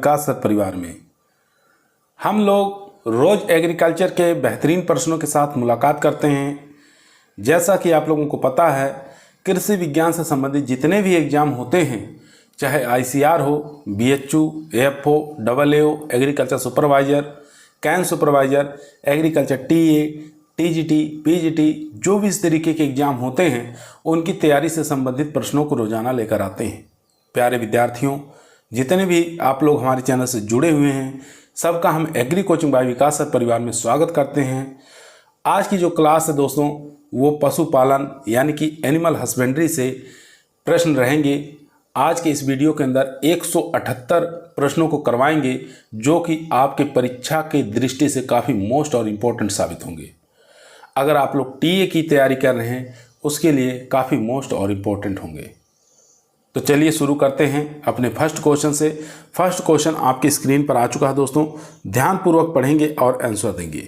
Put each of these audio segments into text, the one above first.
विकास sir परिवार में हम लोग रोज एग्रीकल्चर के बेहतरीन प्रश्नों के साथ मुलाकात करते हैं। जैसा कि आप लोगों को पता है, कृषि विज्ञान से संबंधित जितने भी एग्जाम होते हैं, चाहे ICR हो, BHU, AFO, AAO, agriculture supervisor, can supervisor, agriculture TA, TGT, PGT, जो भी इस तरीके के एग्ज़ाम होते हैं उनकी तैयारी से संबंधित प्रश्नों को रोज़ाना लेकर आते हैं। प्यारे विद्यार्थियों, जितने भी आप लोग हमारे चैनल से जुड़े हुए हैं, सबका हम एग्री कोचिंग बाय विकास सर परिवार में स्वागत करते हैं। आज की जो क्लास है दोस्तों, वो पशुपालन यानी कि एनिमल हस्बेंड्री से प्रश्न रहेंगे। आज के इस वीडियो के अंदर 178 प्रश्नों को करवाएंगे, जो कि आपके परीक्षा के दृष्टि से काफ़ी मोस्ट और इम्पोर्टेंट साबित होंगे। अगर आप लोग TA की तैयारी कर रहे हैं, उसके लिए काफ़ी मोस्ट और इम्पोर्टेंट होंगे। तो चलिए शुरू करते हैं अपने फर्स्ट क्वेश्चन से। फर्स्ट क्वेश्चन आपकी स्क्रीन पर आ चुका है दोस्तों, ध्यानपूर्वक पढ़ेंगे और आंसर देंगे।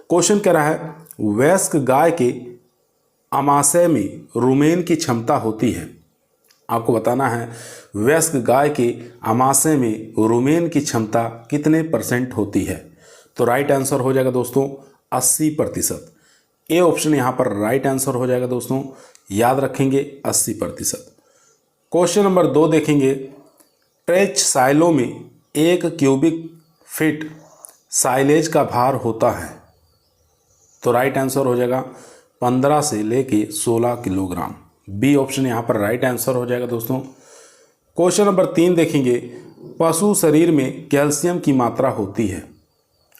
क्वेश्चन कह रहा है, वयस्क गाय के आमाशय में रुमेन की क्षमता होती है। आपको बताना है वयस्क गाय के आमाशय में रुमेन की क्षमता कितने % होती है। तो राइट आंसर हो जाएगा दोस्तों 80%। ए ऑप्शन यहाँ पर राइट आंसर हो जाएगा दोस्तों, याद रखेंगे 80%। क्वेश्चन नंबर 2 देखेंगे, ट्रेच साइलो में 1 क्यूबिक फीट साइलेज का भार होता है। तो राइट आंसर हो जाएगा 15 से लेके 16 किलोग्राम। बी ऑप्शन यहाँ पर राइट आंसर हो जाएगा दोस्तों। क्वेश्चन नंबर 3 देखेंगे, पशु शरीर में कैल्शियम की मात्रा होती है।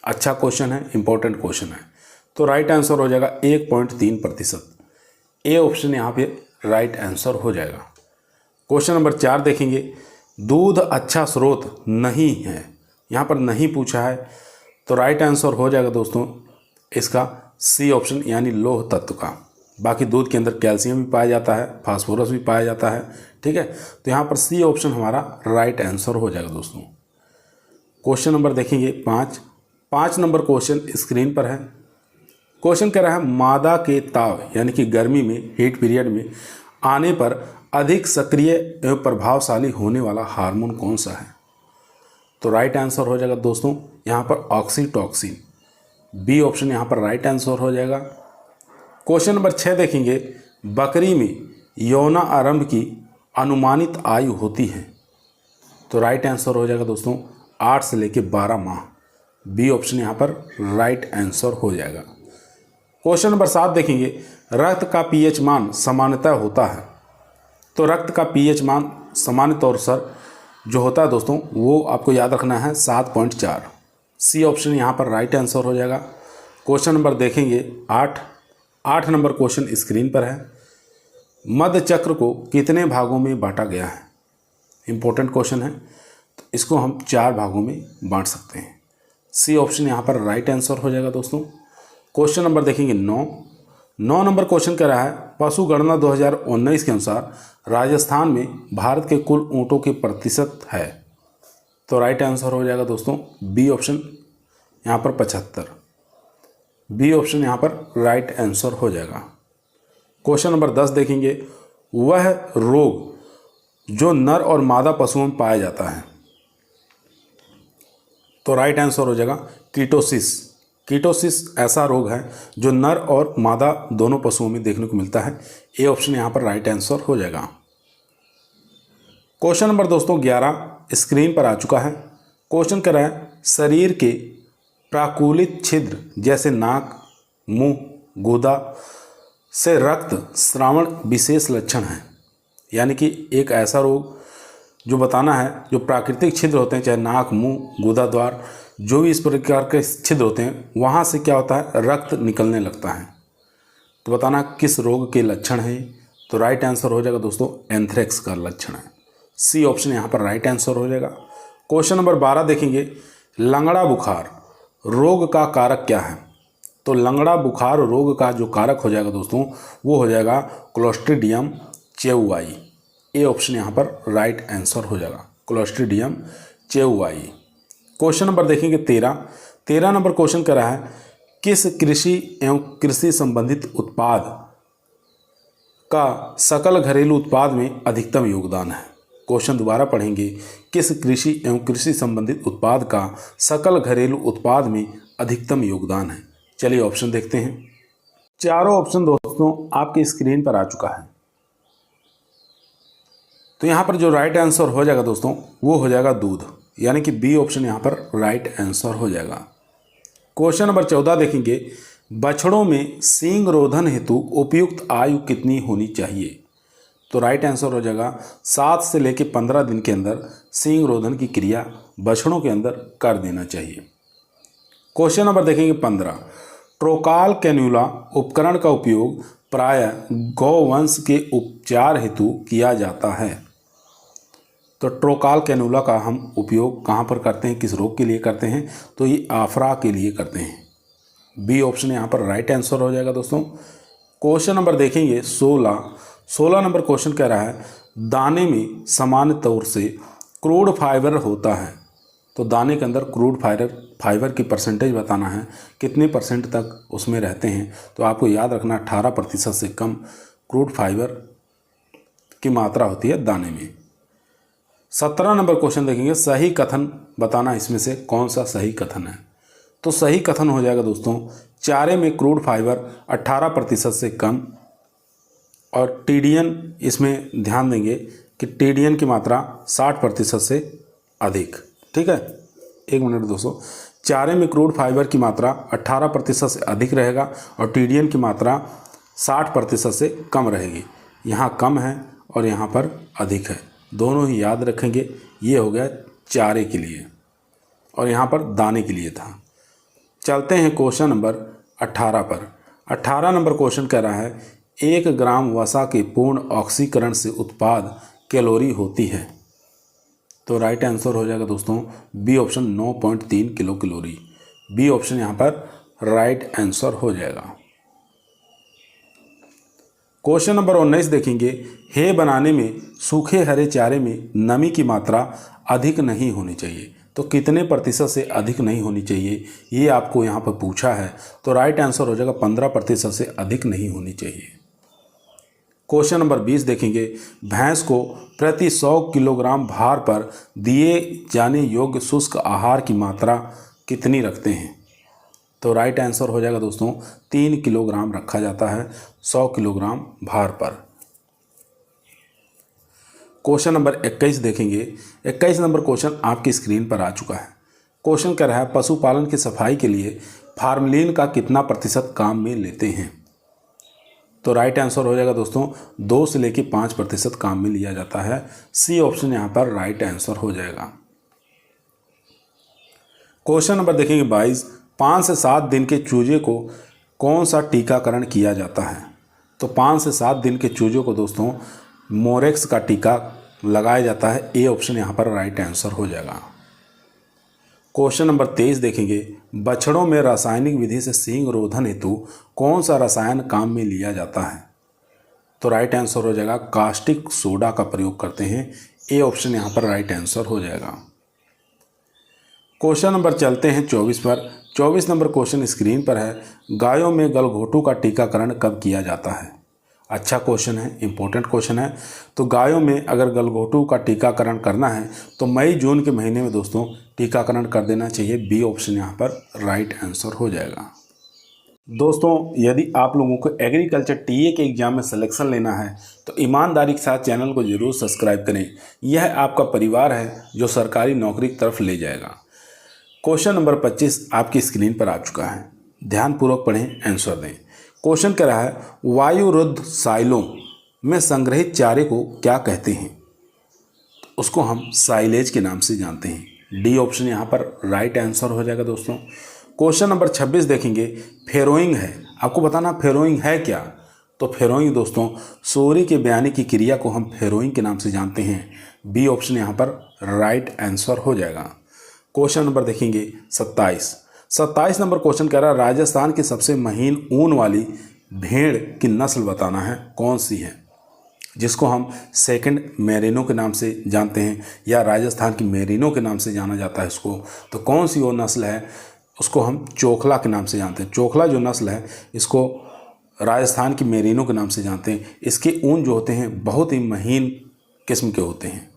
अच्छा क्वेश्चन है, इंपॉर्टेंट क्वेश्चन है। तो राइट आंसर हो जाएगा 1.3%। ए ऑप्शन यहाँ पे राइट आंसर हो जाएगा। क्वेश्चन नंबर 4 देखेंगे, दूध अच्छा स्रोत नहीं है। यहाँ पर नहीं पूछा है, तो राइट आंसर हो जाएगा दोस्तों इसका सी ऑप्शन यानी लौह तत्व का। बाकी दूध के अंदर कैल्शियम भी पाया जाता है, फास्फोरस भी पाया जाता है, ठीक है। तो यहाँ पर सी ऑप्शन हमारा राइट आंसर हो जाएगा दोस्तों। क्वेश्चन नंबर देखेंगे 5 नंबर क्वेश्चन स्क्रीन पर है। क्वेश्चन कह रहा है, मादा के ताव यानी कि गर्मी में हीट पीरियड में आने पर अधिक सक्रिय एवं प्रभावशाली होने वाला हार्मोन कौन सा है। तो राइट आंसर हो जाएगा दोस्तों यहाँ पर ऑक्सीटॉक्सिन। बी ऑप्शन यहाँ पर राइट आंसर हो जाएगा। क्वेश्चन नंबर 6 देखेंगे, बकरी में यौना आरंभ की अनुमानित आयु होती है। तो राइट आंसर हो जाएगा दोस्तों 8 से लेकर 12 माह। बी ऑप्शन यहाँ पर राइट आंसर हो जाएगा। क्वेश्चन नंबर 7 देखेंगे, रक्त का pH मान सामान्यतः होता है। तो रक्त का pH मान सामान्य तौर पर जो होता है दोस्तों, वो आपको याद रखना है 7.4। सी ऑप्शन यहाँ पर राइट आंसर हो जाएगा। क्वेश्चन नंबर देखेंगे 8 नंबर क्वेश्चन स्क्रीन पर है, मध्य चक्र को कितने भागों में बांटा गया है। इंपॉर्टेंट क्वेश्चन है, तो इसको हम 4 भागों में बांट सकते हैं। सी ऑप्शन यहाँ पर राइट आंसर हो जाएगा दोस्तों। क्वेश्चन नंबर देखेंगे 9 नंबर क्वेश्चन कह रहा है, पशु गणना 2019 के अनुसार राजस्थान में भारत के कुल ऊँटों के प्रतिशत है। तो राइट आंसर हो जाएगा दोस्तों बी ऑप्शन यहाँ पर 75। बी ऑप्शन यहाँ पर राइट आंसर हो जाएगा। क्वेश्चन नंबर 10 देखेंगे, वह रोग जो नर और मादा पशुओं में पाया जाता है। तो राइट आंसर हो जाएगा कीटोसिस। कीटोसिस ऐसा रोग है जो नर और मादा दोनों पशुओं में देखने को मिलता है। ए ऑप्शन यहाँ पर राइट आंसर हो जाएगा। क्वेश्चन नंबर दोस्तों 11 स्क्रीन पर आ चुका है। क्वेश्चन कह रहा है, शरीर के प्राकुलित छिद्र जैसे नाक, मुंह, गुदा से रक्त स्रावण विशेष लक्षण है। यानी कि एक ऐसा रोग जो बताना है, जो प्राकृतिक छिद्र होते हैं, चाहे नाक, मुंह, गुदा द्वार, जो भी इस प्रकार के छिद्र होते हैं, वहाँ से क्या होता है, रक्त निकलने लगता है। तो बताना किस रोग के लक्षण है। तो राइट आंसर हो जाएगा दोस्तों एंथ्रेक्स का लक्षण है। सी ऑप्शन यहाँ पर राइट आंसर हो जाएगा। क्वेश्चन नंबर 12 देखेंगे, लंगड़ा बुखार रोग का कारक क्या है। तो लंगड़ा बुखार रोग का जो कारक हो जाएगा दोस्तों, वो हो जाएगा क्लोस्ट्रीडियम चेउवाई। ए ऑप्शन यहाँ पर राइट आंसर हो जाएगा, क्लोस्ट्रीडियम चेउवाई। क्वेश्चन नंबर देखेंगे 13 नंबर क्वेश्चन कर रहा है, किस कृषि एवं कृषि संबंधित उत्पाद का सकल घरेलू उत्पाद में अधिकतम योगदान है। क्वेश्चन दोबारा पढ़ेंगे। किस कृषि एवं कृषि संबंधित उत्पाद का सकल घरेलू उत्पाद में अधिकतम योगदान है? चलिए ऑप्शन देखते हैं। चारों ऑप्शन दोस्तों आपकी स्क्रीन पर आ चुका है। तो यहाँ पर जो राइट आंसर हो जाएगा दोस्तों वो हो जाएगा दूध, यानी कि बी ऑप्शन यहाँ पर राइट आंसर हो जाएगा। क्वेश्चन नंबर 14 देखेंगे। बछड़ों में सींग रोधन हेतु उपयुक्त आयु कितनी होनी चाहिए? तो राइट आंसर हो जाएगा 7 से लेकर 15 दिन के अंदर सींग रोधन की क्रिया बछड़ों के अंदर कर देना चाहिए। क्वेश्चन नंबर देखेंगे 15। ट्रोकाल कैन्यूला उपकरण का उपयोग प्रायः गौवंश के उपचार हेतु किया जाता है। तो ट्रोकाल कैन्यूला का हम उपयोग कहाँ पर करते हैं, किस रोग के लिए करते हैं? तो ये आफरा के लिए करते हैं। बी ऑप्शन यहाँ पर राइट आंसर हो जाएगा दोस्तों। क्वेश्चन नंबर देखेंगे 16 नंबर क्वेश्चन कह रहा है दाने में सामान्य तौर से क्रूड फाइबर होता है। तो दाने के अंदर क्रूड फाइबर की परसेंटेज बताना है, कितने परसेंट तक उसमें रहते हैं। तो आपको याद रखना 18% से कम क्रूड फाइबर की मात्रा होती है दाने में। 17 नंबर क्वेश्चन देखेंगे। सही कथन बताना, इसमें से कौन सा सही कथन है? तो सही कथन हो जाएगा दोस्तों चारे में क्रूड फाइबर 18% से कम, और टीडीएन इसमें ध्यान देंगे कि टीडीएन की मात्रा 60% से अधिक। ठीक है, एक मिनट दोस्तों, चारे में क्रूड फाइबर की मात्रा 18% से अधिक रहेगा और टीडीएन की मात्रा 60% से कम रहेगी। यहाँ कम है और यहाँ पर अधिक है, दोनों ही याद रखेंगे। ये हो गया चारे के लिए और यहाँ पर दाने के लिए था। चलते हैं क्वेश्चन नंबर 18 पर। 18 नंबर क्वेश्चन कह रहा है 1 ग्राम वसा के पूर्ण ऑक्सीकरण से उत्पाद कैलोरी होती है। तो राइट आंसर हो जाएगा दोस्तों B option 9.3 kilocalorie. B option यहाँ पर राइट आंसर हो जाएगा। क्वेश्चन नंबर 19 देखेंगे। हे बनाने में सूखे हरे चारे में नमी की मात्रा अधिक नहीं होनी चाहिए। तो कितने प्रतिशत से अधिक नहीं होनी चाहिए ये आपको यहाँ पर पूछा है। तो राइट आंसर हो जाएगा 15% से अधिक नहीं होनी चाहिए। क्वेश्चन नंबर 20 देखेंगे। भैंस को प्रति 100 किलोग्राम भार पर दिए जाने योग्य शुष्क आहार की मात्रा कितनी रखते हैं? तो राइट आंसर हो जाएगा दोस्तों 3 किलोग्राम रखा जाता है 100 किलोग्राम भार पर। क्वेश्चन नंबर 21 देखेंगे। 21 नंबर क्वेश्चन आपकी स्क्रीन पर आ चुका है। क्वेश्चन कह रहा है पशुपालन की सफाई के लिए फार्मलिन का कितना प्रतिशत काम में लेते हैं? तो राइट आंसर हो जाएगा दोस्तों 2 से लेकर 5% काम में लिया जाता है। सी ऑप्शन यहाँ पर राइट आंसर हो जाएगा। क्वेश्चन नंबर देखेंगे 22। 5 से 7 दिन के चूजे को कौन सा टीकाकरण किया जाता है? तो 5 से 7 दिन के चूजों को दोस्तों मोरेक्स का टीका लगाया जाता है। ए ऑप्शन यहाँ पर राइट आंसर हो जाएगा। क्वेश्चन नंबर 23 देखेंगे। बछड़ों में रासायनिक विधि से सींग रोधन हेतु कौन सा रसायन काम में लिया जाता है? तो राइट आंसर हो जाएगा कास्टिक सोडा का प्रयोग करते हैं। ए ऑप्शन यहाँ पर राइट आंसर हो जाएगा। क्वेश्चन नंबर चलते हैं 24 पर। 24 नंबर क्वेश्चन स्क्रीन पर है। गायों में गलघोटू का टीकाकरण कब किया जाता है? अच्छा क्वेश्चन है, इंपॉर्टेंट क्वेश्चन है। तो गायों में अगर गलघोटू का टीकाकरण करना है तो मई जून के महीने में दोस्तों टीकाकरण कर देना चाहिए। बी ऑप्शन यहाँ पर राइट आंसर हो जाएगा। दोस्तों यदि आप लोगों को एग्रीकल्चर टीए के एग्जाम में सिलेक्शन लेना है तो ईमानदारी के साथ चैनल को जरूर सब्सक्राइब करें। यह आपका परिवार है जो सरकारी नौकरी की तरफ ले जाएगा। क्वेश्चन नंबर 25 आपकी स्क्रीन पर आ चुका है, ध्यानपूर्वक पढ़ें, आंसर दें। क्वेश्चन कह रहा है वायुरुद्ध साइलों में संग्रहित चारे को क्या कहते हैं? उसको हम साइलेज के नाम से जानते हैं। डी ऑप्शन यहाँ पर राइट आंसर हो जाएगा दोस्तों। क्वेश्चन नंबर 26 देखेंगे। फेरोइंग है, आपको बताना फेरोइंग है क्या? तो फेरोइंग दोस्तों सोरी के बयानी की क्रिया को हम फेरोइंग के नाम से जानते हैं। बी ऑप्शन यहाँ पर राइट आंसर हो जाएगा। क्वेश्चन नंबर देखेंगे 27 नंबर क्वेश्चन कह रहा है राजस्थान की सबसे महीन ऊन वाली भेड़ की नस्ल बताना है, कौन सी है? जिसको हम सेकंड मेरिनो के नाम से जानते हैं या राजस्थान की मेरिनो के नाम से जाना जाता है इसको। तो कौन सी वो नस्ल है? उसको हम चोखला के नाम से जानते हैं। चोखला जो नस्ल है इसको राजस्थान की मेरिनो के नाम से जानते हैं। इसके ऊन जो होते हैं बहुत ही महीन किस्म के होते हैं।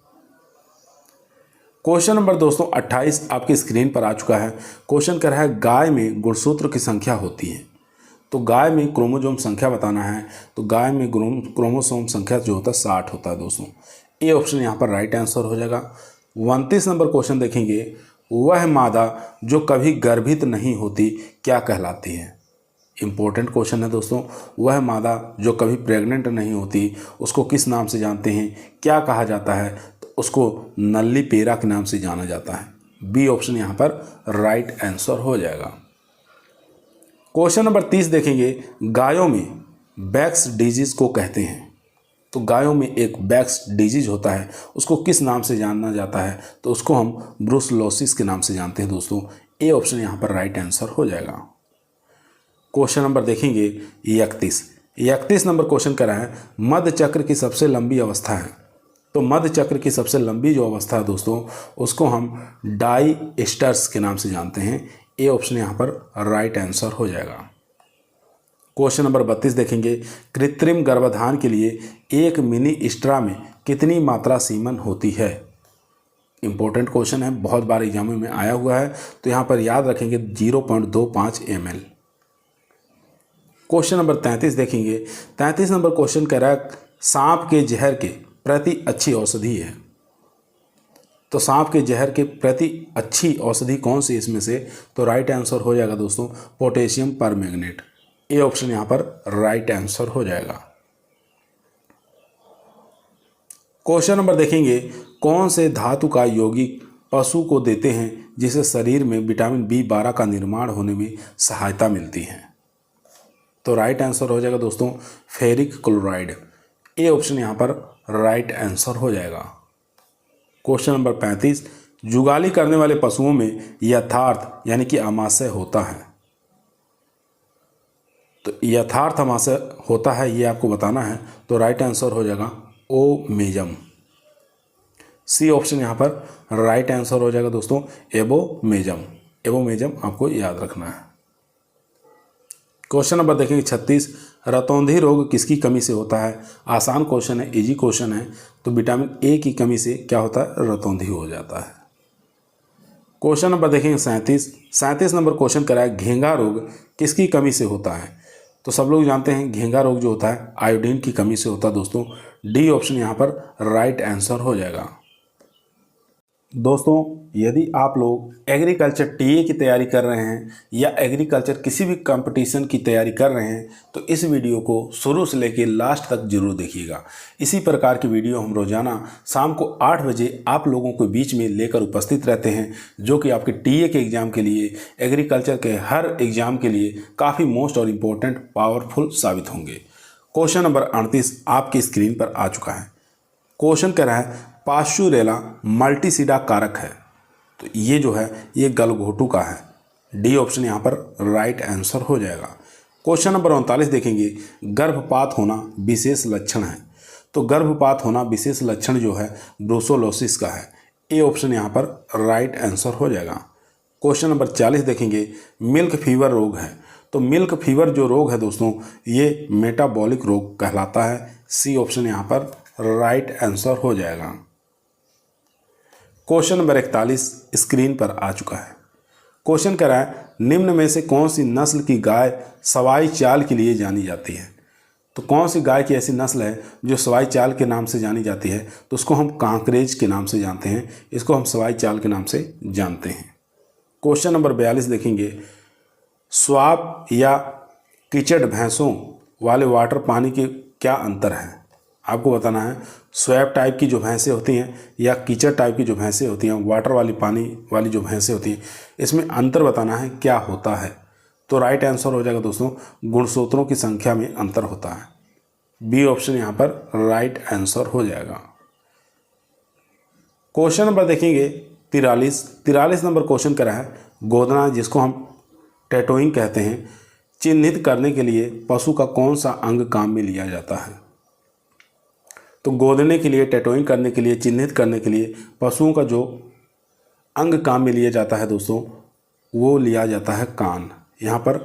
क्वेश्चन नंबर दोस्तों 28 आपकी स्क्रीन पर आ चुका है। क्वेश्चन कर रहा है गाय में गुणसूत्र की संख्या होती है। तो गाय में क्रोमोसोम संख्या बताना है। तो गाय में क्रोमोसोम संख्या जो होता है 60 होता है दोस्तों। ए ऑप्शन यहाँ पर राइट आंसर हो जाएगा। 29 नंबर क्वेश्चन देखेंगे, वह मादा जो कभी गर्भित नहीं होती क्या कहलाती है। इंपॉर्टेंट क्वेश्चन है दोस्तों। वह मादा जो कभी प्रेग्नेंट नहीं होती उसको किस नाम से जानते हैं, क्या कहा जाता है। तो उसको नल्ली पेरा के नाम से जाना जाता है। बी ऑप्शन यहाँ पर राइट आंसर हो जाएगा। क्वेश्चन नंबर 30 देखेंगे, गायों में बैक्स डिजीज को कहते हैं। तो गायों में एक बैक्स डिजीज होता है, उसको किस नाम से जाना जाता है। तो उसको हम ब्रुसलोसिस के नाम से जानते हैं दोस्तों। ए ऑप्शन यहाँ पर राइट आंसर हो जाएगा। क्वेश्चन नंबर देखेंगे 31 नंबर क्वेश्चन कर रहा है, मध्य चक्र की सबसे लंबी अवस्था है। तो मध्य चक्र की सबसे लंबी जो अवस्था है दोस्तों, उसको हम डायस्टर्स के नाम से जानते हैं। ए ऑप्शन यहाँ पर राइट आंसर हो जाएगा। क्वेश्चन नंबर 32 देखेंगे, कृत्रिम गर्भाधान के लिए एक मिनी स्ट्रा में कितनी मात्रा सीमन होती है। इंपॉर्टेंट क्वेश्चन है, बहुत बार एग्जामों में आया हुआ है। तो यहाँ पर याद रखेंगे 0.25 ml। क्वेश्चन नंबर 33 देखेंगे। 33 नंबर क्वेश्चन कह रहा है, सांप के जहर के प्रति अच्छी औषधि है। तो सांप के जहर के प्रति अच्छी औषधि कौन सी इसमें से। तो राइट आंसर हो जाएगा दोस्तों पोटेशियम परमैंगनेट। ए ऑप्शन यहाँ पर राइट आंसर हो जाएगा। क्वेश्चन नंबर देखेंगे, कौन से धातु का यौगिक पशु को देते हैं जिससे शरीर में विटामिन B12 का निर्माण होने में सहायता मिलती है। तो राइट आंसर हो जाएगा दोस्तों फेरिक क्लोराइड। ए ऑप्शन यहाँ पर राइट आंसर हो जाएगा। क्वेश्चन नंबर 35, जुगाली करने वाले पशुओं में यथार्थ यानी कि अमाशय होता है। तो यथार्थ अमाशय होता है ये आपको बताना है। तो राइट आंसर हो जाएगा ओमेजम। सी ऑप्शन यहाँ पर राइट आंसर हो जाएगा दोस्तों एबोमेजम। एबोमेजम आपको याद रखना है। क्वेश्चन नंबर देखेंगे 36, रतौंधी रोग किसकी कमी से होता है। आसान क्वेश्चन है, इजी क्वेश्चन है। तो विटामिन ए की कमी से क्या होता है, रतौंधी हो जाता है। क्वेश्चन नंबर देखेंगे 37 नंबर क्वेश्चन कराया, घेंगा रोग किसकी कमी से होता है। तो सब लोग जानते हैं घेंगा रोग जो होता है आयोडीन की कमी से होता है दोस्तों। डी ऑप्शन यहाँ पर राइट आंसर हो जाएगा। दोस्तों यदि आप लोग एग्रीकल्चर टीए की तैयारी कर रहे हैं या एग्रीकल्चर किसी भी कंपटीशन की तैयारी कर रहे हैं तो इस वीडियो को शुरू से लेकर लास्ट तक जरूर देखिएगा। इसी प्रकार की वीडियो हम रोजाना शाम को 8 बजे आप लोगों के बीच में लेकर उपस्थित रहते हैं, जो कि आपके टीए के एग्ज़ाम के लिए, एग्रीकल्चर के हर एग्ज़ाम के लिए काफ़ी मोस्ट और इम्पोर्टेंट पावरफुल साबित होंगे। क्वेश्चन नंबर 38 आपकी स्क्रीन पर आ चुका है। क्वेश्चन कह रहा है, पास्चुरेला मल्टीसीडा कारक है। तो ये जो है ये गलघोटू का है। डी ऑप्शन यहाँ पर राइट आंसर हो जाएगा। क्वेश्चन नंबर 39 देखेंगे, गर्भपात होना विशेष लक्षण है। तो गर्भपात होना विशेष लक्षण जो है ब्रुसोलोसिस का है। ए ऑप्शन यहाँ पर राइट आंसर हो जाएगा। क्वेश्चन नंबर 40 देखेंगे, मिल्क फीवर रोग है। तो मिल्क फीवर जो रोग है दोस्तों ये मेटाबॉलिक रोग कहलाता है। सी ऑप्शन यहाँ पर राइट आंसर हो जाएगा। क्वेश्चन नंबर 41 स्क्रीन पर आ चुका है। क्वेश्चन कह रहा है, निम्न में से कौन सी नस्ल की गाय सवाई चाल के लिए जानी जाती है। तो कौन सी गाय की ऐसी नस्ल है जो सवाई चाल के नाम से जानी जाती है। तो उसको हम कांकरेज के नाम से जानते हैं, इसको हम सवाई चाल के नाम से जानते हैं। क्वेश्चन नंबर 42 देखेंगे, स्वाब या कीचड़ भैंसों वाले वाटर पानी के क्या अंतर है। आपको बताना है स्वैप टाइप की जो भैंसें होती हैं या कीचड़ टाइप की जो भैंसें होती हैं, वाटर वाली पानी वाली जो भैंसें होती हैं, इसमें अंतर बताना है क्या होता है। तो राइट आंसर हो जाएगा दोस्तों गुणसूत्रों की संख्या में अंतर होता है। बी ऑप्शन यहाँ पर राइट आंसर हो जाएगा। क्वेश्चन नंबर देखेंगे 43 नंबर क्वेश्चन करा है, गोदना जिसको हम टैटोइंग कहते हैं, चिन्हित करने के लिए पशु का कौन सा अंग काम में लिया जाता है। तो गोदने के लिए, टैटोइंग करने के लिए, चिन्हित करने के लिए पशुओं का जो अंग काम में लिया जाता है दोस्तों वो लिया जाता है कान। यहाँ पर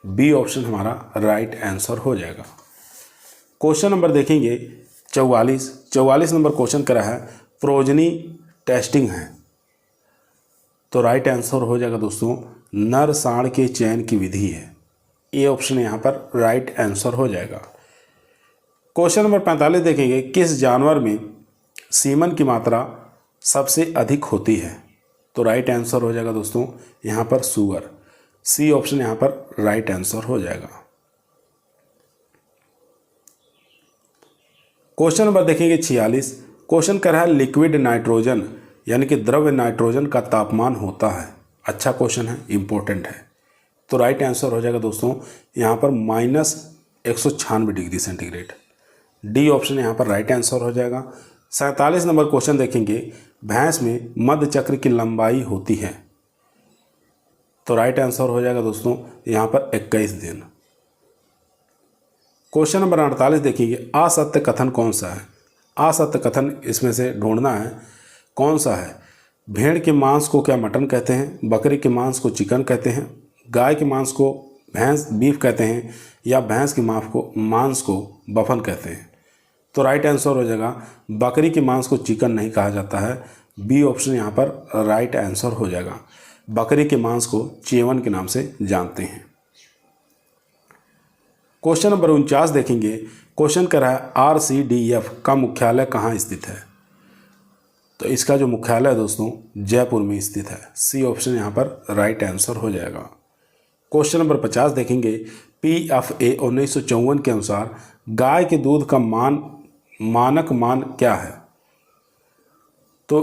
बी ऑप्शन हमारा राइट आंसर हो जाएगा। क्वेश्चन नंबर देखेंगे 44 नंबर क्वेश्चन करा है, प्रोजनी टेस्टिंग है। तो राइट आंसर हो जाएगा दोस्तों नर सांड के चयन की विधि है। ए ऑप्शन यहाँ पर राइट आंसर हो जाएगा। क्वेश्चन नंबर 45 देखेंगे, किस जानवर में सीमन की मात्रा सबसे अधिक होती है? तो राइट आंसर हो जाएगा दोस्तों यहाँ पर सूअर। सी ऑप्शन यहाँ पर राइट आंसर हो जाएगा। क्वेश्चन नंबर देखेंगे 46। क्वेश्चन कर रहा है लिक्विड नाइट्रोजन यानी कि द्रव्य नाइट्रोजन का तापमान होता है। अच्छा क्वेश्चन है, इंपॉर्टेंट है। तो राइट आंसर हो जाएगा दोस्तों यहाँ पर -196 डिग्री सेंटीग्रेड। डी ऑप्शन यहाँ पर राइट आंसर हो जाएगा। 47 नंबर क्वेश्चन देखेंगे, भैंस में मध्य चक्र की लंबाई होती है। तो राइट आंसर हो जाएगा दोस्तों यहाँ पर 21 दिन। क्वेश्चन नंबर 48 देखिए, असत्य कथन कौन सा है? असत्य कथन इसमें से ढूंढना है कौन सा है। भेड़ के मांस को क्या मटन कहते हैं, बकरी के मांस को चिकन कहते हैं, गाय के मांस को भैंस बीफ कहते हैं, या भैंस के मांस को बफन कहते हैं? तो राइट आंसर हो जाएगा बकरी के मांस को चिकन नहीं कहा जाता है। बी ऑप्शन यहाँ पर राइट आंसर हो जाएगा। बकरी के मांस को चेवन के नाम से जानते हैं। क्वेश्चन नंबर 49 देखेंगे, क्वेश्चन कर रहा है RCDF का मुख्यालय कहाँ स्थित है? तो इसका जो मुख्यालय है दोस्तों जयपुर में स्थित है। सी ऑप्शन यहाँ पर राइट आंसर हो जाएगा। क्वेश्चन नंबर 50 देखेंगे, PFA 1954 के अनुसार गाय के दूध का मानक मान क्या है? तो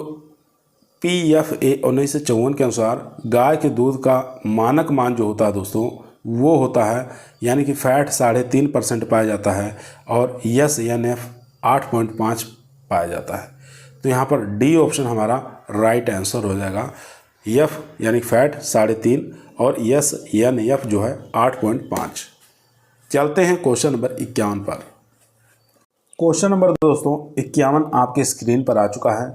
PFA 1954 के अनुसार गाय के दूध का मानक मान जो होता है दोस्तों वो होता है यानी कि फैट 3.5% पाया जाता है और SNF 8.5 पाया जाता है। तो यहाँ पर डी ऑप्शन हमारा राइट आंसर हो जाएगा। F यानी फैट 3.5 और SNF जो है 8.5। चलते हैं क्वेश्चन नंबर 51 पर। क्वेश्चन नंबर दोस्तों 51 आपके स्क्रीन पर आ चुका है।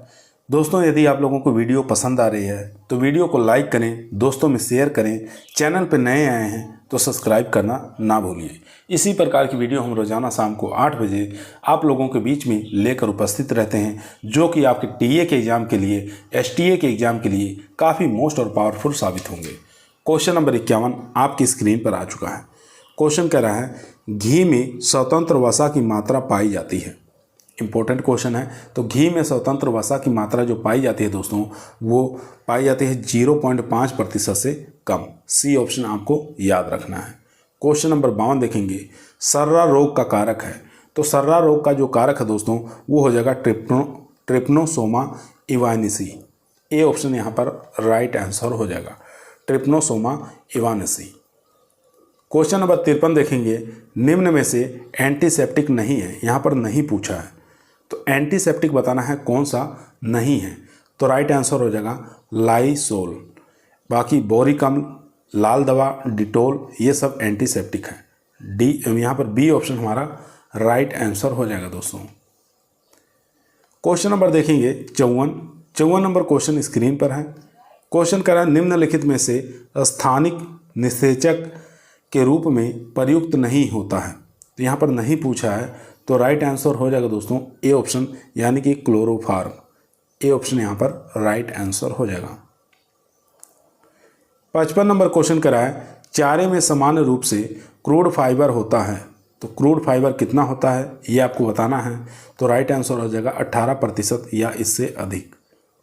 दोस्तों यदि आप लोगों को वीडियो पसंद आ रही है तो वीडियो को लाइक करें, दोस्तों में शेयर करें, चैनल पर नए आए हैं तो सब्सक्राइब करना ना भूलिए। इसी प्रकार की वीडियो हम रोजाना शाम को 8 बजे आप लोगों के बीच में लेकर उपस्थित रहते हैं, जो कि आपके टीए के एग्ज़ाम के लिए, STA के एग्ज़ाम के लिए काफ़ी मोस्ट और पावरफुल साबित होंगे। क्वेश्चन नंबर 51 आपकी स्क्रीन पर आ चुका है। क्वेश्चन कह रहा है, घी में स्वतंत्र वसा की मात्रा पाई जाती है। इंपॉर्टेंट क्वेश्चन है। तो घी में स्वतंत्र वसा की मात्रा जो पाई जाती है दोस्तों वो पाई जाती है 0.5% से कम। सी ऑप्शन आपको याद रखना है। क्वेश्चन नंबर 52 देखेंगे, सर्रा रोग का कारक है। तो सर्रा रोग का जो कारक है दोस्तों वो हो जाएगा ट्रिप्नोसोमा इवानिसी। ए ऑप्शन यहाँ पर राइट आंसर हो जाएगा, ट्रिप्नोसोमा इवानिसी। क्वेश्चन नंबर 53 देखेंगे, निम्न में से एंटीसेप्टिक नहीं है। यहाँ पर नहीं पूछा है तो एंटीसेप्टिक बताना है कौन सा नहीं है। तो राइट आंसर हो जाएगा लाइसोल। बाकी बोरिक अम्ल, लाल दवा, डिटोल ये सब एंटीसेप्टिक है। डी यहाँ पर बी ऑप्शन हमारा राइट आंसर हो जाएगा दोस्तों। क्वेश्चन नंबर देखेंगे 54 नंबर क्वेश्चन स्क्रीन पर है। क्वेश्चन कह रहा है, निम्नलिखित में से स्थानिक निषेचक के रूप में प्रयुक्त नहीं होता है। तो यहाँ पर नहीं पूछा है तो राइट आंसर हो जाएगा दोस्तों ए ऑप्शन यानी कि क्लोरोफार्म। ए ऑप्शन यहाँ पर राइट आंसर हो जाएगा। 55 नंबर क्वेश्चन करा है, चारे में सामान्य रूप से क्रूड फाइबर होता है। तो क्रूड फाइबर कितना होता है ये आपको बताना है। तो राइट आंसर हो जाएगा 18% या इससे अधिक।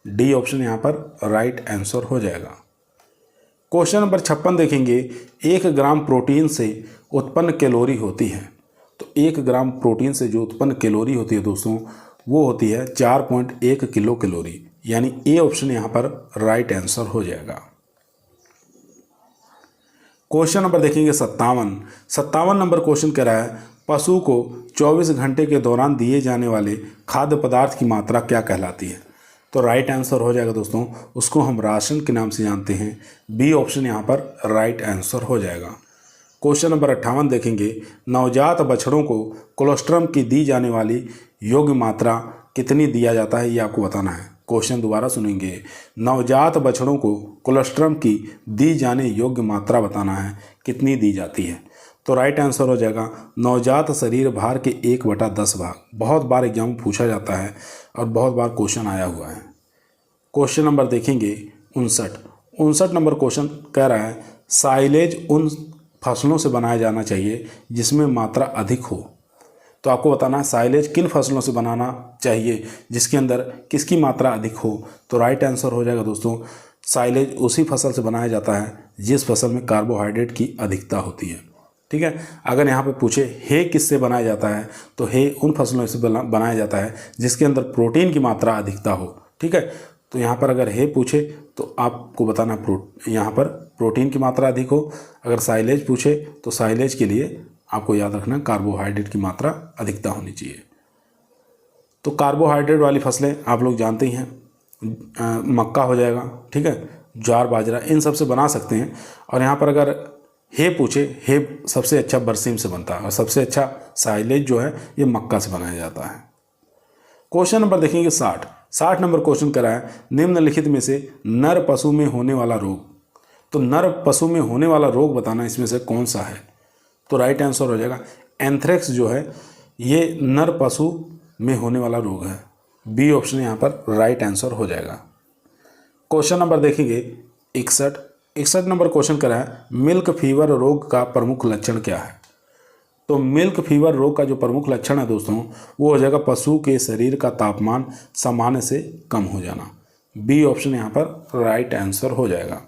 डी ऑप्शन यहाँ पर राइट आंसर हो जाएगा। क्वेश्चन नंबर 56 देखेंगे, 1 ग्राम प्रोटीन से उत्पन्न कैलोरी होती है। तो 1 ग्राम प्रोटीन से जो उत्पन्न कैलोरी होती है दोस्तों वो होती है 4.1 किलो कैलोरी, यानी ए ऑप्शन यहाँ पर राइट आंसर हो जाएगा। क्वेश्चन नंबर देखेंगे 57 नंबर क्वेश्चन कह रहा है, पशु को 24 घंटे के दौरान दिए जाने वाले खाद्य पदार्थ की मात्रा क्या कहलाती है। तो राइट आंसर हो जाएगा दोस्तों, उसको हम राशन के नाम से जानते हैं। बी ऑप्शन यहाँ पर राइट आंसर हो जाएगा। क्वेश्चन नंबर 58 देखेंगे, नवजात बछड़ों को कोलोस्ट्रम की दी जाने वाली योग्य मात्रा कितनी दिया जाता है ये आपको बताना है। क्वेश्चन दोबारा सुनेंगे, नवजात बछड़ों को कोलोस्ट्रम की दी जाने योग्य मात्रा बताना है, कितनी दी जाती है। तो राइट आंसर हो जाएगा नवजात शरीर भार के 1/10 भाग। बहुत बार एग्जाम में पूछा जाता है और बहुत बार क्वेश्चन आया हुआ है। क्वेश्चन नंबर देखेंगे 59, 59 नंबर क्वेश्चन कह रहा है साइलेज उन फसलों से बनाया जाना चाहिए जिसमें मात्रा अधिक हो। तो आपको बताना है साइलेज किन फसलों से बनाना चाहिए जिसके अंदर किसकी मात्रा अधिक हो। तो राइट आंसर हो जाएगा दोस्तों, साइलेज उसी फसल से बनाया जाता है जिस फसल में कार्बोहाइड्रेट की अधिकता होती है। ठीक है, अगर यहाँ पे पूछे हे किससे बनाया जाता है तो हे उन फसलों से बनाया जाता है जिसके अंदर प्रोटीन की मात्रा अधिकता हो। ठीक है, तो यहाँ पर अगर हे पूछे तो आपको बताना यहाँ पर प्रोटीन की मात्रा अधिक हो। अगर साइलेज पूछे तो साइलेज के लिए आपको याद रखना कार्बोहाइड्रेट की मात्रा अधिकता होनी चाहिए। तो कार्बोहाइड्रेट वाली फसलें आप लोग जानते ही हैं, मक्का हो जाएगा, ठीक है, ज्वार बाजरा, इन सब से बना सकते हैं। और यहाँ पर अगर हे पूछे, हे सबसे अच्छा बरसीम से बनता है और सबसे अच्छा साइलेज जो है ये मक्का से बनाया जाता है। क्वेश्चन नंबर देखेंगे 60 नंबर क्वेश्चन करा है निम्नलिखित में से नर पशु में होने वाला रोग। तो नर पशु में होने वाला रोग बताना इसमें से कौन सा है। तो राइट आंसर हो जाएगा एंथ्रेक्स जो है ये नर पशु में होने वाला रोग है। बी ऑप्शन यहाँ पर राइट आंसर हो जाएगा। क्वेश्चन नंबर देखेंगे 61 नंबर क्वेश्चन करा है मिल्क फीवर रोग का प्रमुख लक्षण क्या है। तो मिल्क फीवर रोग का जो प्रमुख लक्षण है दोस्तों वो हो जाएगा पशु के शरीर का तापमान सामान्य से कम हो जाना। बी ऑप्शन यहाँ पर राइट आंसर हो जाएगा।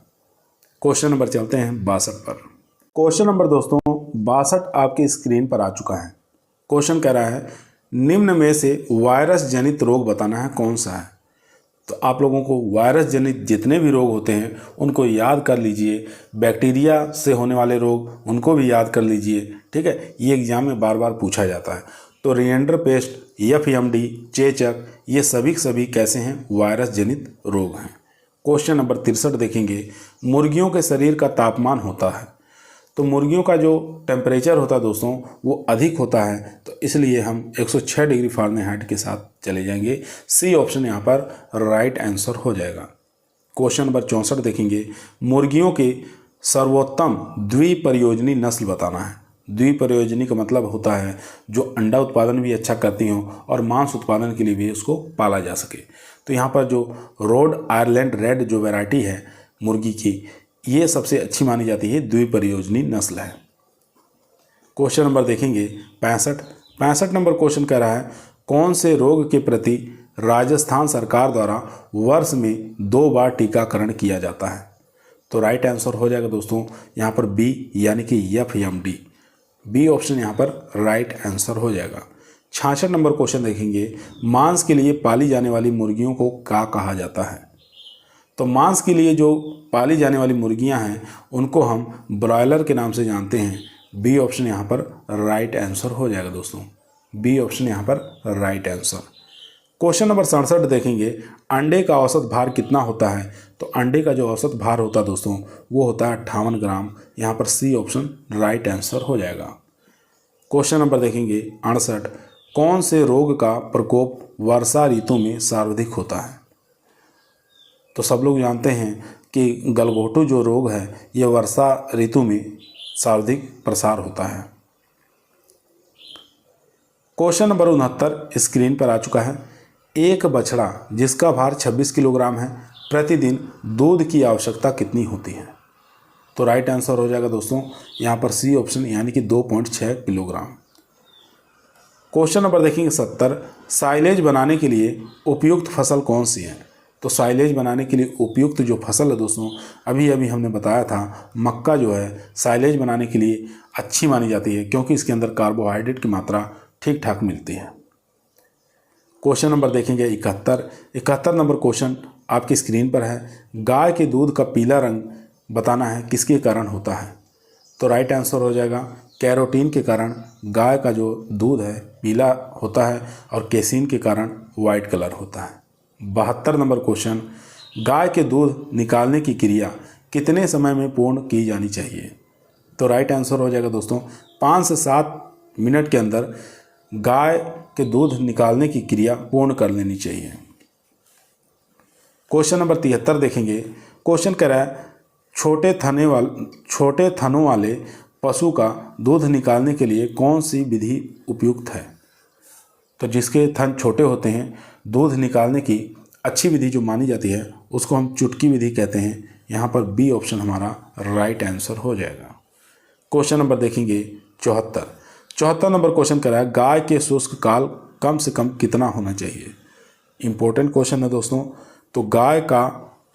क्वेश्चन नंबर चलते हैं 62 पर। क्वेश्चन नंबर दोस्तों 62 आपकी स्क्रीन पर आ चुका है। क्वेश्चन कह रहा है निम्न में से वायरस जनित रोग बताना है कौन सा है। तो आप लोगों को वायरस जनित जितने भी रोग होते हैं उनको याद कर लीजिए। बैक्टीरिया से होने वाले रोग उनको भी याद कर लीजिए। ठीक है, ये एग्जाम में बार बार पूछा जाता है। तो रिएंडर पेस्ट, एफएमडी, चेचक, ये सभी कैसे हैं, वायरस जनित रोग हैं। क्वेश्चन नंबर 63 देखेंगे मुर्गियों के शरीर का तापमान होता है। तो मुर्गियों का जो टेम्परेचर होता है दोस्तों वो अधिक होता है, तो इसलिए हम 106 डिग्री फ़ारेनहाइट के साथ चले जाएंगे। सी ऑप्शन यहाँ पर राइट आंसर हो जाएगा। क्वेश्चन नंबर 64 देखेंगे मुर्गियों के सर्वोत्तम द्विप्रयोजनी नस्ल बताना है। द्विप्रयोजनी का मतलब होता है जो अंडा उत्पादन भी अच्छा करती हो और मांस उत्पादन के लिए भी उसको पाला जा सके। तो यहाँ पर जो रोड आयरलैंड रेड जो वैरायटी है मुर्गी की, ये सबसे अच्छी मानी जाती है, द्विप्रयोजनी नस्ल है। क्वेश्चन नंबर देखेंगे 65 नंबर क्वेश्चन कह रहा है कौन से रोग के प्रति राजस्थान सरकार द्वारा वर्ष में 2 बार टीकाकरण किया जाता है। तो राइट आंसर हो जाएगा दोस्तों यहाँ पर बी यानी कि एफएमडी। बी ऑप्शन यहाँ पर राइट आंसर हो जाएगा। 66 नंबर क्वेश्चन देखेंगे मांस के लिए पाली जाने वाली मुर्गियों को क्या कहा जाता है। तो मांस के लिए जो पाली जाने वाली मुर्गियां हैं उनको हम ब्रॉयलर के नाम से जानते हैं। बी ऑप्शन यहाँ पर राइट आंसर हो जाएगा दोस्तों। बी ऑप्शन यहाँ पर राइट आंसर। क्वेश्चन नंबर 67 देखेंगे अंडे का औसत भार कितना होता है। तो अंडे का जो औसत भार होता है दोस्तों वो होता है 58 ग्राम। यहाँ पर सी ऑप्शन राइट आंसर हो जाएगा। क्वेश्चन नंबर देखेंगे 68 कौन से रोग का प्रकोप वर्षा ऋतु में सर्वाधिक होता है। तो सब लोग जानते हैं कि गलघोटू जो रोग है ये वर्षा ऋतु में सर्वाधिक प्रसार होता है। क्वेश्चन नंबर 69 स्क्रीन पर आ चुका है एक बछड़ा जिसका भार 26 किलोग्राम है प्रतिदिन दूध की आवश्यकता कितनी होती है। तो राइट आंसर हो जाएगा दोस्तों यहाँ पर सी ऑप्शन यानी कि 2.6 किलोग्राम। क्वेश्चन नंबर देखेंगे 70 साइलेज बनाने के लिए उपयुक्त फसल कौन सी है। तो साइलेज बनाने के लिए उपयुक्त जो फसल है दोस्तों अभी हमने बताया था मक्का जो है साइलेज बनाने के लिए अच्छी मानी जाती है क्योंकि इसके अंदर कार्बोहाइड्रेट की मात्रा ठीक ठाक मिलती है। क्वेश्चन नंबर देखेंगे 71 नंबर क्वेश्चन आपकी स्क्रीन पर है गाय के दूध का पीला रंग बताना है किसके कारण होता है। तो राइट आंसर हो जाएगा कैरोटीन के कारण गाय का जो दूध है पीला होता है और केसीन के कारण वाइट कलर होता है। 72 नंबर क्वेश्चन गाय के दूध निकालने की क्रिया कितने समय में पूर्ण की जानी चाहिए। तो राइट आंसर हो जाएगा दोस्तों 5 से 7 मिनट के अंदर गाय के दूध निकालने की क्रिया पूर्ण कर लेनी चाहिए। क्वेश्चन नंबर 73 देखेंगे क्वेश्चन कह रहा है छोटे थनों वाले पशु का दूध निकालने के लिए कौन सी विधि उपयुक्त है। तो जिसके थन छोटे होते हैं दूध निकालने की अच्छी विधि जो मानी जाती है उसको हम चुटकी विधि कहते हैं यहाँ पर बी ऑप्शन हमारा राइट आंसर हो जाएगा। क्वेश्चन नंबर देखेंगे 74 नंबर क्वेश्चन कह रहा है गाय के शुष्क काल कम से कम कितना होना चाहिए। इंपॉर्टेंट क्वेश्चन है दोस्तों। तो गाय का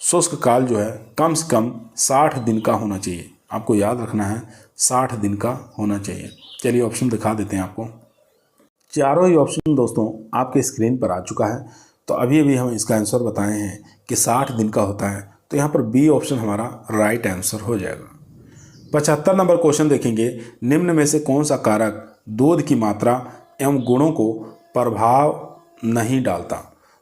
शुष्क काल जो है कम से कम 60 दिन का होना चाहिए। आपको याद रखना है 60 दिन का होना चाहिए। चलिए ऑप्शन दिखा देते हैं आपको। चारों ही ऑप्शन दोस्तों आपके स्क्रीन पर आ चुका है। तो अभी अभी हम इसका आंसर बताए हैं कि 60 दिन का होता है। तो यहाँ पर बी ऑप्शन हमारा राइट आंसर हो जाएगा। 75 नंबर क्वेश्चन देखेंगे निम्न में से कौन सा कारक दूध की मात्रा एवं गुणों को प्रभाव नहीं डालता।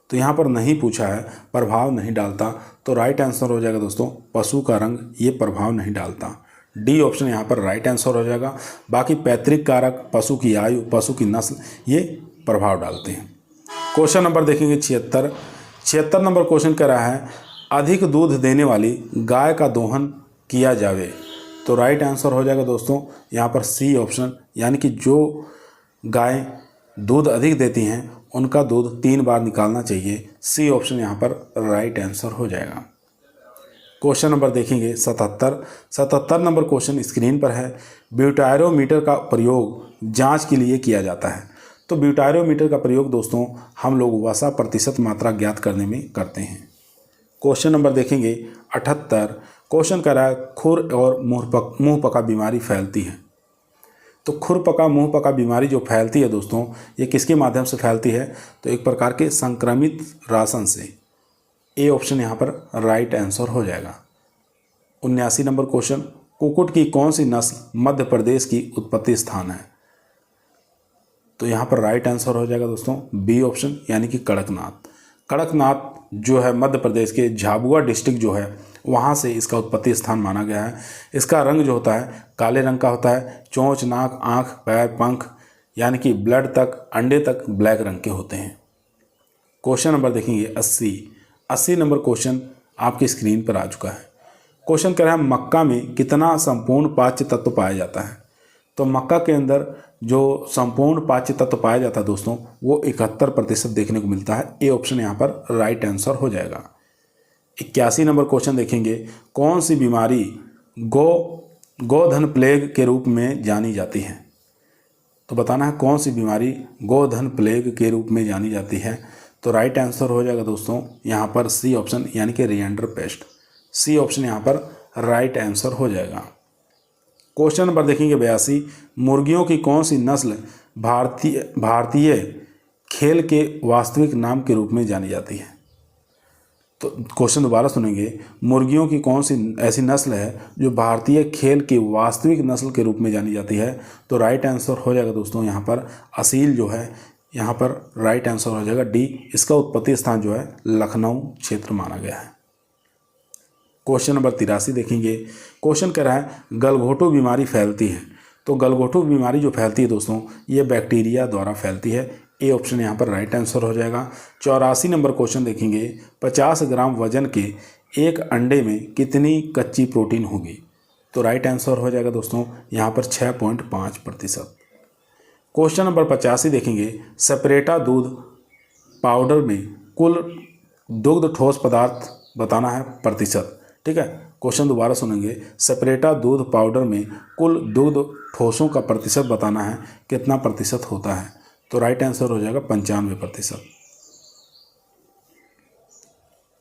तो यहाँ पर नहीं पूछा है, प्रभाव नहीं डालता, तो राइट आंसर हो जाएगा दोस्तों पशु का रंग, ये प्रभाव नहीं डालता। डी ऑप्शन यहाँ पर राइट आंसर हो जाएगा। बाकी पैतृक कारक, पशु की आयु, पशु की नस्ल, ये प्रभाव डालते हैं। क्वेश्चन नंबर देखेंगे 76 नंबर क्वेश्चन कह रहा है अधिक दूध देने वाली गाय का दोहन किया जावे। तो राइट आंसर हो जाएगा दोस्तों यहाँ पर सी ऑप्शन, यानी कि जो गाय दूध अधिक देती हैं उनका दूध 3 बार निकालना चाहिए। सी ऑप्शन यहाँ पर राइट आंसर हो जाएगा। क्वेश्चन नंबर देखेंगे 77 नंबर क्वेश्चन स्क्रीन पर है ब्यूटायरोमीटर का प्रयोग जांच के लिए किया जाता है। तो ब्यूटायरोमीटर का प्रयोग दोस्तों हम लोग वसा प्रतिशत मात्रा ज्ञात करने में करते हैं। क्वेश्चन नंबर देखेंगे 78। क्वेश्चन कह रहा है खुर और मुंह पका बीमारी फैलती है। तो खुर पका मुंह पका बीमारी जो फैलती है दोस्तों ये किसके माध्यम से फैलती है। तो एक प्रकार के संक्रमित राशन से। ए ऑप्शन यहाँ पर राइट आंसर हो जाएगा। 79 नंबर क्वेश्चन कुक्कुट की कौन सी नस्ल मध्य प्रदेश की उत्पत्ति स्थान है। तो यहाँ पर राइट आंसर हो जाएगा दोस्तों बी ऑप्शन, यानी कि कड़कनाथ। कड़कनाथ जो है मध्य प्रदेश के झाबुआ डिस्ट्रिक्ट जो है वहाँ से इसका उत्पत्ति स्थान माना गया है। इसका रंग जो होता है काले रंग का होता है। चोंच, नाक, आँख, पैर, पंख, यानी कि ब्लड तक, अंडे तक ब्लैक रंग के होते हैं। क्वेश्चन नंबर देखेंगे 80 नंबर क्वेश्चन आपकी स्क्रीन पर आ चुका है। क्वेश्चन कह रहा है मक्का में कितना संपूर्ण पाच्य तत्व पाया जाता है। तो मक्का के अंदर जो संपूर्ण पाच्य तत्व पाया जाता है दोस्तों वो 71% देखने को मिलता है। ए ऑप्शन यहाँ पर राइट आंसर हो जाएगा। 81 नंबर क्वेश्चन देखेंगे कौन सी बीमारी गोधन प्लेग के रूप में जानी जाती है। तो बताना है कौन सी बीमारी गोधन प्लेग के रूप में जानी जाती है। तो राइट आंसर हो जाएगा दोस्तों यहाँ पर सी ऑप्शन, यानी कि रिएंडर पेस्ट। सी ऑप्शन यहाँ पर राइट आंसर हो जाएगा। क्वेश्चन नंबर देखेंगे 82। मुर्गियों की कौन सी नस्ल भारतीय खेल के वास्तविक नाम के रूप में जानी जाती है। तो क्वेश्चन दोबारा सुनेंगे मुर्गियों की कौन सी ऐसी नस्ल है जो भारतीय खेल की वास्तविक नस्ल के रूप में जानी जाती है। तो राइट आंसर हो जाएगा दोस्तों यहाँ पर असील जो है, यहाँ पर राइट आंसर हो जाएगा डी। इसका उत्पत्ति स्थान जो है लखनऊ क्षेत्र माना गया है। क्वेश्चन नंबर 83 देखेंगे। क्वेश्चन कह रहा है गलघोटू बीमारी फैलती है। तो गलघोटू बीमारी जो फैलती है दोस्तों ये बैक्टीरिया द्वारा फैलती है। ए ऑप्शन यहाँ पर राइट आंसर हो जाएगा। 84 नंबर क्वेश्चन देखेंगे 50 ग्राम वजन के एक अंडे में कितनी कच्ची प्रोटीन होगी। तो राइट आंसर हो जाएगा दोस्तों यहाँ पर 6.5%। क्वेश्चन नंबर 85 देखेंगे सेपरेटा दूध पाउडर में कुल दुग्ध ठोस पदार्थ बताना है प्रतिशत। ठीक है, क्वेश्चन दोबारा सुनेंगे सेपरेटा दूध पाउडर में कुल दुग्ध ठोसों का प्रतिशत बताना है कितना प्रतिशत होता है। तो राइट आंसर हो जाएगा 95%।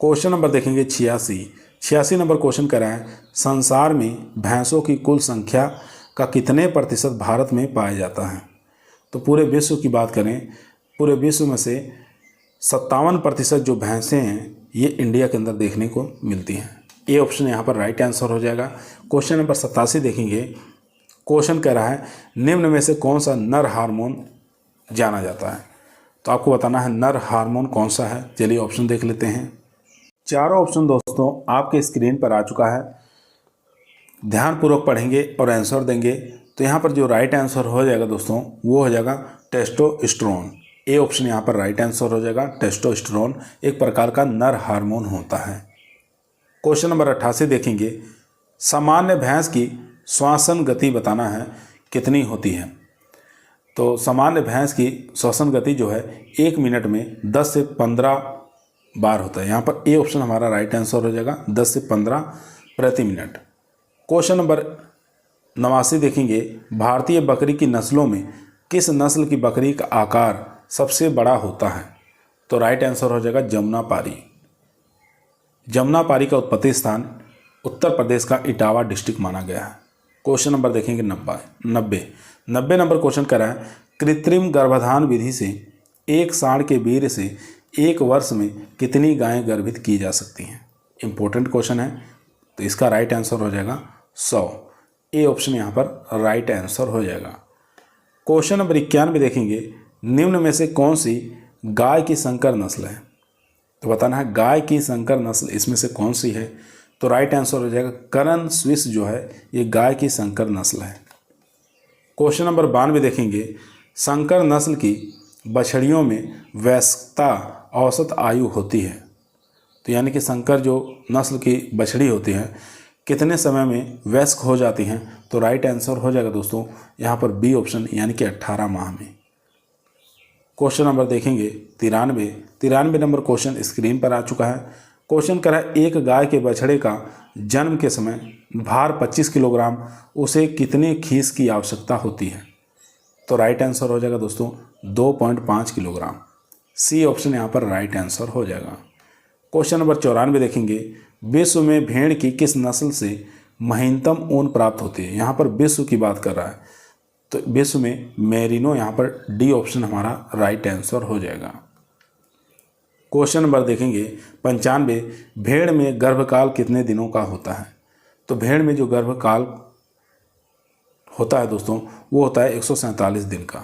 क्वेश्चन नंबर देखेंगे 86 नंबर क्वेश्चन कह रहा है संसार में भैंसों की कुल संख्या का कितने प्रतिशत भारत में पाया जाता है। तो पूरे विश्व की बात करें, पूरे विश्व में से 57% जो भैंसें हैं ये इंडिया के अंदर देखने को मिलती हैं। ए ऑप्शन यहाँ पर राइट आंसर हो जाएगा। क्वेश्चन नंबर 87 देखेंगे। क्वेश्चन कह रहा है निम्न में से कौन सा नर हार्मोन जाना जाता है। तो आपको बताना है नर हार्मोन कौन सा है। चलिए ऑप्शन देख लेते हैं। चारों ऑप्शन दोस्तों आपके स्क्रीन पर आ चुका है। ध्यानपूर्वक पढ़ेंगे और आंसर देंगे। तो यहाँ पर जो राइट आंसर हो जाएगा दोस्तों वो हो जाएगा टेस्टोस्टेरोन। ए ऑप्शन यहाँ पर राइट आंसर हो जाएगा। टेस्टोस्टेरोन एक प्रकार का नर हार्मोन होता है। क्वेश्चन नंबर 88 देखेंगे सामान्य भैंस की श्वसन गति बताना है कितनी होती है। तो सामान्य भैंस की श्वसन गति जो है 1 मिनट में 10 से 15 बार होता है। यहाँ पर ए ऑप्शन हमारा राइट आंसर हो जाएगा 10 से 15 प्रति मिनट। क्वेश्चन नंबर 89 देखेंगे, भारतीय बकरी की नस्लों में किस नस्ल की बकरी का आकार सबसे बड़ा होता है? तो राइट आंसर हो जाएगा जमुनापारी। जमुनापारी का उत्पत्ति स्थान उत्तर प्रदेश का इटावा डिस्ट्रिक्ट माना गया है। क्वेश्चन नंबर देखेंगे 90 नंबर क्वेश्चन कर रहा है, कृत्रिम गर्भाधान विधि से एक सांड के वीर्य से एक वर्ष में कितनी गायें गर्भित की जा सकती हैं? इंपॉर्टेंट क्वेश्चन है, तो इसका राइट आंसर हो जाएगा 100। ए ऑप्शन यहाँ पर राइट आंसर हो जाएगा। क्वेश्चन नंबर 91 देखेंगे, निम्न में से कौन सी गाय की संकर नस्ल है? तो बताना है गाय की संकर नस्ल इसमें से कौन सी है? तो राइट आंसर हो जाएगा करन स्विस जो है ये गाय की संकर नस्ल है। क्वेश्चन नंबर 92 देखेंगे, संकर नस्ल की बछड़ियों में वयस्कता औसत आयु होती है। तो यानी कि संकर जो नस्ल की बछड़ी होती है कितने समय में वयस्क हो जाती हैं? तो राइट आंसर हो जाएगा दोस्तों यहाँ पर बी ऑप्शन यानी कि 18 माह में। क्वेश्चन नंबर देखेंगे 93 नंबर क्वेश्चन स्क्रीन पर आ चुका है। क्वेश्चन कर रहा है, एक गाय के बछड़े का जन्म के समय भार 25 किलोग्राम, उसे कितने खीस की आवश्यकता होती है? तो राइट आंसर हो जाएगा दोस्तों 2.5 किलोग्राम। सी ऑप्शन यहाँ पर राइट आंसर हो जाएगा। क्वेश्चन नंबर 94 देखेंगे, विश्व में भेड़ की किस नस्ल से महीनतम ऊन प्राप्त होती है? यहाँ पर विश्व की बात कर रहा है, तो विश्व में मेरिनो, यहाँ पर डी ऑप्शन हमारा राइट आंसर हो जाएगा। क्वेश्चन नंबर देखेंगे 95, भेड़ में गर्भकाल कितने दिनों का होता है? तो भेड़ में जो गर्भकाल होता है दोस्तों वो होता है 147 दिन का।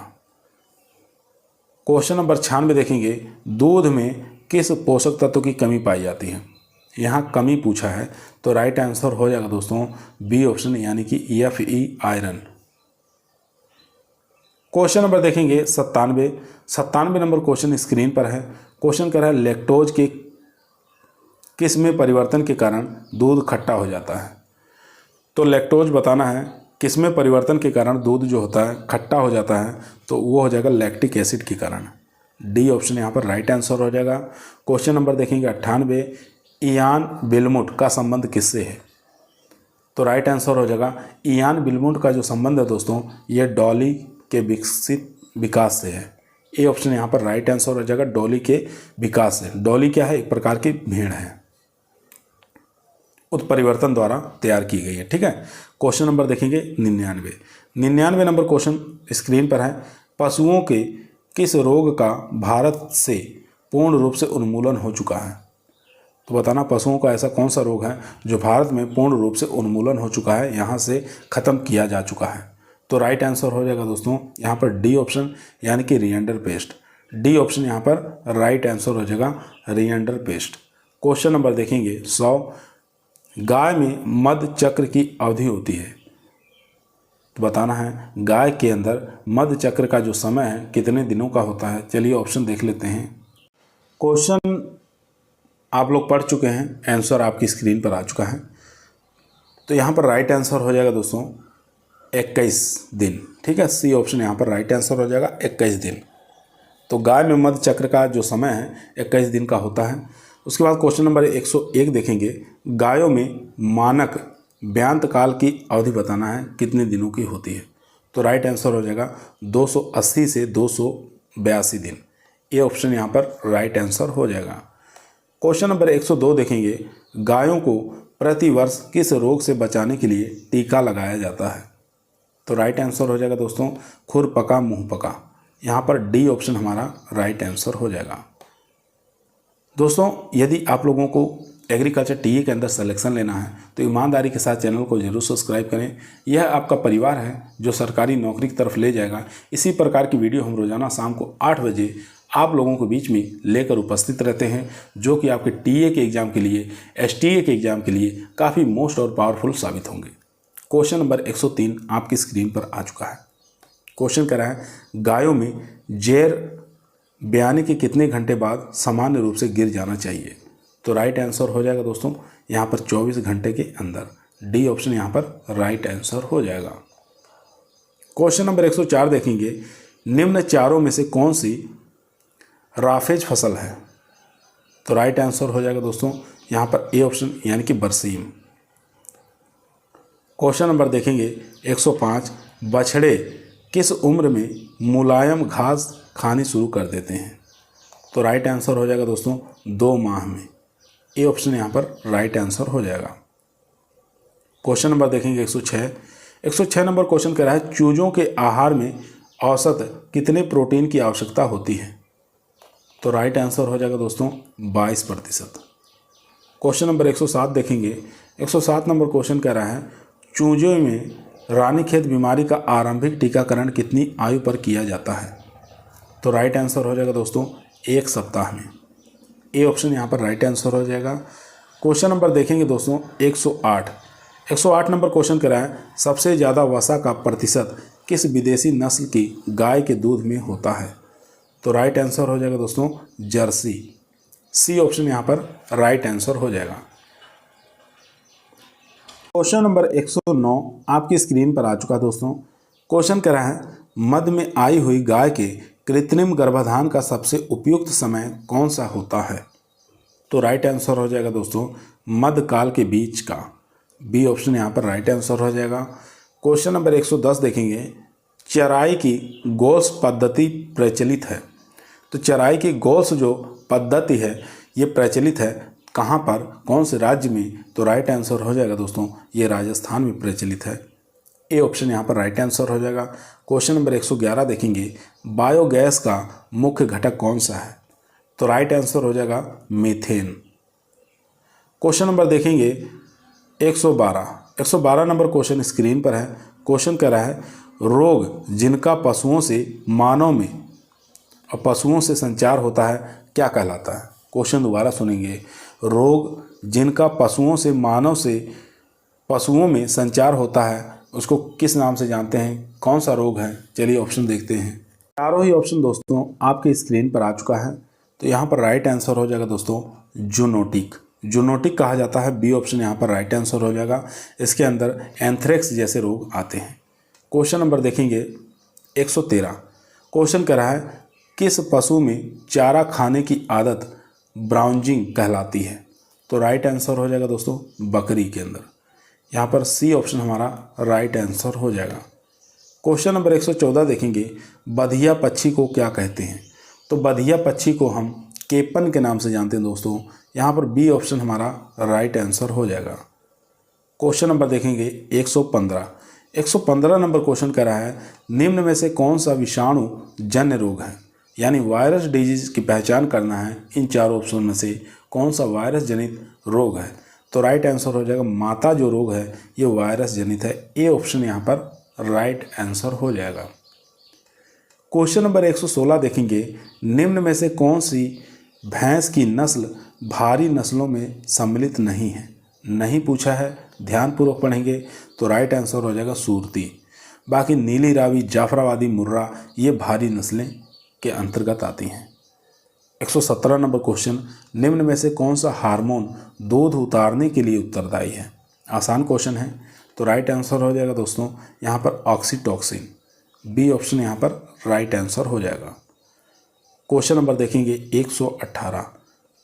क्वेश्चन नंबर 96 देखेंगे, दूध में किस पोषक तत्व की कमी पाई जाती है? यहाँ कमी पूछा है, तो राइट आंसर हो जाएगा दोस्तों बी ऑप्शन यानी कि Fe आयरन। क्वेश्चन नंबर देखेंगे 97 नंबर क्वेश्चन स्क्रीन पर है। क्वेश्चन कर रहा है, लैक्टोज के किस में परिवर्तन के कारण दूध खट्टा हो जाता है? तो लैक्टोज बताना है किस में परिवर्तन के कारण दूध जो होता है खट्टा हो जाता है, तो वो हो जाएगा लैक्टिक एसिड के कारण। डी ऑप्शन यहाँ पर राइट आंसर हो जाएगा। क्वेश्चन नंबर देखेंगे 98, इयान बिलमुट का संबंध किससे है? तो राइट आंसर हो जाएगा इयान बिलमुट का जो संबंध है दोस्तों ये डॉली के विकास से है। ए ऑप्शन यहाँ पर राइट आंसर हो जाएगा डॉली के विकास से। डॉली क्या है? एक प्रकार की भेड़ है, उत्परिवर्तन द्वारा तैयार की गई है। ठीक है। क्वेश्चन नंबर देखेंगे 99 नंबर क्वेश्चन स्क्रीन पर है, पशुओं के किस रोग का भारत से पूर्ण रूप से उन्मूलन हो चुका है? तो बताना पशुओं का ऐसा कौन सा रोग है जो भारत में पूर्ण रूप से उन्मूलन हो चुका है, यहाँ से ख़त्म किया जा चुका है? तो राइट आंसर हो जाएगा दोस्तों यहाँ पर डी ऑप्शन यानी कि रिएंडर पेस्ट। डी ऑप्शन यहाँ पर राइट आंसर हो जाएगा रिएंडर पेस्ट। क्वेश्चन नंबर देखेंगे 100, गाय में मध चक्र की अवधि होती है। तो बताना है गाय के अंदर मध चक्र का जो समय है कितने दिनों का होता है। चलिए ऑप्शन देख लेते हैं। क्वेश्चन आप लोग पढ़ चुके हैं, आंसर आपकी स्क्रीन पर आ चुका है। तो यहाँ पर राइट आंसर हो जाएगा दोस्तों 21 दिन। ठीक है, सी ऑप्शन यहाँ पर राइट आंसर हो जाएगा 21 दिन। तो गाय में मध चक्र का जो समय है 21 दिन का होता है। उसके बाद क्वेश्चन नंबर 101 देखेंगे, गायों में मानक ब्यांत काल की अवधि बताना है कितने दिनों की होती है। तो राइट आंसर हो जाएगा 280 से 282 दिन। ये ऑप्शन यहाँ पर राइट आंसर हो जाएगा। क्वेश्चन नंबर 102 देखेंगे, गायों को प्रतिवर्ष किस रोग से बचाने के लिए टीका लगाया जाता है? तो राइट आंसर हो जाएगा दोस्तों खुरपका मुंहपका। यहाँ पर डी ऑप्शन हमारा राइट आंसर हो जाएगा। दोस्तों यदि आप लोगों को एग्रीकल्चर टीए के अंदर सिलेक्शन लेना है तो ईमानदारी के साथ चैनल को जरूर सब्सक्राइब करें। यह आपका परिवार है जो सरकारी नौकरी की तरफ ले जाएगा। इसी प्रकार की वीडियो हम रोजाना शाम को 8 बजे आप लोगों के बीच में लेकर उपस्थित रहते हैं, जो कि आपके टीए के एग्ज़ाम के लिए, एसटीए के एग्ज़ाम के लिए काफ़ी मोस्ट और पावरफुल साबित होंगे। क्वेश्चन नंबर 103 आपकी स्क्रीन पर आ चुका है। क्वेश्चन कह रहा है, गायों में जहर ब्याने के कितने घंटे बाद सामान्य रूप से गिर जाना चाहिए? तो राइट आंसर हो जाएगा दोस्तों यहाँ पर 24 घंटे के अंदर। डी ऑप्शन यहाँ पर राइट आंसर हो जाएगा। क्वेश्चन नंबर 104 देखेंगे, निम्न चारों में से कौन सी राफेज फसल है? तो राइट आंसर हो जाएगा दोस्तों यहाँ पर ए ऑप्शन यानी कि बरसीम। क्वेश्चन नंबर देखेंगे 105, बछड़े किस उम्र में मुलायम घास खानी शुरू कर देते हैं? तो राइट आंसर हो जाएगा दोस्तों 2 माह में। ए ऑप्शन यहाँ पर राइट आंसर हो जाएगा। क्वेश्चन नंबर देखेंगे 106 नंबर क्वेश्चन कह रहा है चूजों के आहार में औसत कितने प्रोटीन की आवश्यकता होती है? तो राइट आंसर हो जाएगा दोस्तों 22%। क्वेश्चन नंबर 107 देखेंगे। 107 नंबर क्वेश्चन कह रहा है चूजों में रानीखेत बीमारी का आरंभिक टीकाकरण कितनी आयु पर किया जाता है? तो राइट आंसर हो जाएगा दोस्तों 1 सप्ताह में। ए ऑप्शन यहाँ पर राइट आंसर हो जाएगा। क्वेश्चन नंबर देखेंगे दोस्तों 108 नंबर क्वेश्चन कह रहा है सबसे ज़्यादा वसा का प्रतिशत किस विदेशी नस्ल की गाय के दूध में होता है? तो राइट आंसर हो जाएगा दोस्तों जर्सी। सी ऑप्शन यहाँ पर राइट आंसर हो जाएगा। क्वेश्चन नंबर 109 आपकी स्क्रीन पर आ चुका है दोस्तों। क्वेश्चन कह रहा है मध्य में आई हुई गाय के कृत्रिम गर्भाधान का सबसे उपयुक्त समय कौन सा होता है? तो राइट आंसर हो जाएगा दोस्तों मध्यकाल के बीच का। बी ऑप्शन यहाँ पर राइट आंसर हो जाएगा। क्वेश्चन नंबर 110 देखेंगे चराई की गोल्स पद्धति प्रचलित है। तो चराई की गोल्स जो पद्धति है ये प्रचलित है कहाँ पर, कौन से राज्य में? तो राइट आंसर हो जाएगा दोस्तों ये राजस्थान में प्रचलित है। ए ऑप्शन यहाँ पर राइट आंसर हो जाएगा। क्वेश्चन नंबर 111 देखेंगे बायोगैस का मुख्य घटक कौन सा है? तो राइट आंसर हो जाएगा मीथेन। क्वेश्चन नंबर देखेंगे 112 नंबर क्वेश्चन स्क्रीन पर है। क्वेश्चन कह रहा है रोग जिनका पशुओं से मानव में और पशुओं से संचार होता है क्या कहलाता है? क्वेश्चन दोबारा सुनेंगे। रोग जिनका पशुओं से मानव से पशुओं में संचार होता है उसको किस नाम से जानते हैं? कौन सा रोग है? चलिए ऑप्शन देखते हैं। चारों ही ऑप्शन दोस्तों आपके स्क्रीन पर आ चुका है। तो यहाँ पर राइट आंसर हो जाएगा दोस्तों जूनोटिक कहा जाता है। बी ऑप्शन यहाँ पर राइट आंसर हो जाएगा। इसके अंदर एंथ्रेक्स जैसे रोग आते हैं। क्वेश्चन नंबर देखेंगे 113। क्वेश्चन कह रहा है किस पशु में चारा खाने की आदत ब्राउजिंग कहलाती है? तो राइट आंसर हो जाएगा दोस्तों बकरी के अंदर। यहाँ पर सी ऑप्शन हमारा राइट आंसर हो जाएगा। क्वेश्चन नंबर 114 देखेंगे बधिया पक्षी को क्या कहते हैं? तो बधिया पक्षी को हम केपन के नाम से जानते हैं दोस्तों। यहाँ पर बी ऑप्शन हमारा राइट आंसर हो जाएगा। क्वेश्चन नंबर देखेंगे 115 नंबर क्वेश्चन कह रहा है निम्न में से कौन सा विषाणु जन्य रोग है? यानी वायरस डिजीज की पहचान करना है। इन चारों ऑप्शन में से कौन सा वायरस जनित रोग है? तो राइट आंसर हो जाएगा माता जो रोग है ये वायरस जनित है। ए ऑप्शन यहाँ पर राइट आंसर हो जाएगा। क्वेश्चन नंबर 116 देखेंगे निम्न में से कौन सी भैंस की नस्ल भारी नस्लों में सम्मिलित नहीं है? नहीं पूछा है, ध्यानपूर्वक पढ़ेंगे तो राइट आंसर हो जाएगा सूरती। बाकी नीली रावी, जाफराबादी, मुर्रा ये भारी नस्लें के अंतर्गत आती हैं। 117 नंबर क्वेश्चन निम्न में से कौन सा हार्मोन दूध उतारने के लिए उत्तरदायी है? आसान क्वेश्चन है तो राइट आंसर हो जाएगा दोस्तों यहाँ पर ऑक्सीटोसिन। बी ऑप्शन यहाँ पर राइट आंसर हो जाएगा। क्वेश्चन नंबर देखेंगे 118।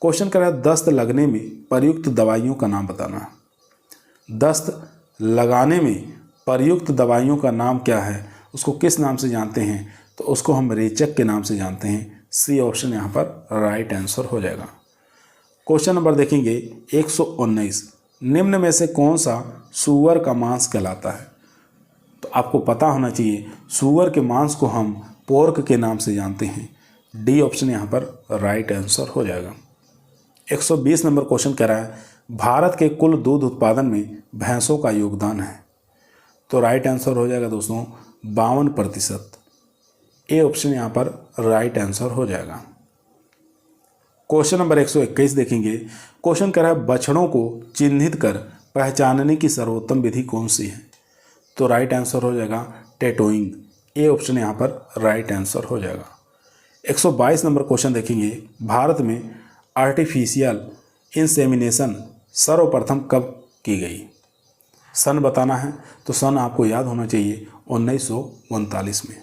क्वेश्चन कर रहा है दस्त लगने में प्रयुक्त दवाइयों का नाम बताना। दस्त लगाने में प्रयुक्त दवाइयों का नाम क्या है? उसको किस नाम से जानते हैं? तो उसको हम रेचक के नाम से जानते हैं। सी ऑप्शन यहाँ पर राइट आंसर हो जाएगा। क्वेश्चन नंबर देखेंगे 119। निम्न में से कौन सा सूअर का मांस कहलाता है? तो आपको पता होना चाहिए सूअर के मांस को हम पोर्क के नाम से जानते हैं। डी ऑप्शन यहाँ पर राइट आंसर हो जाएगा। 120 नंबर क्वेश्चन कह रहा है भारत के कुल दूध उत्पादन में भैंसों का योगदान है। तो राइट आंसर हो जाएगा दोस्तों 52%। ए ऑप्शन यहाँ पर राइट आंसर हो जाएगा। क्वेश्चन नंबर 121 देखेंगे। क्वेश्चन कह रहा है बछड़ों को चिन्हित कर पहचानने की सर्वोत्तम विधि कौन सी है? तो राइट आंसर हो जाएगा टैटूइंग। ए ऑप्शन यहाँ पर राइट आंसर हो जाएगा। 122 नंबर क्वेश्चन देखेंगे भारत में आर्टिफिशियल इंसेमिनेशन सर्वप्रथम कब की गई? सन बताना है तो सन आपको याद होना चाहिए 1939 में।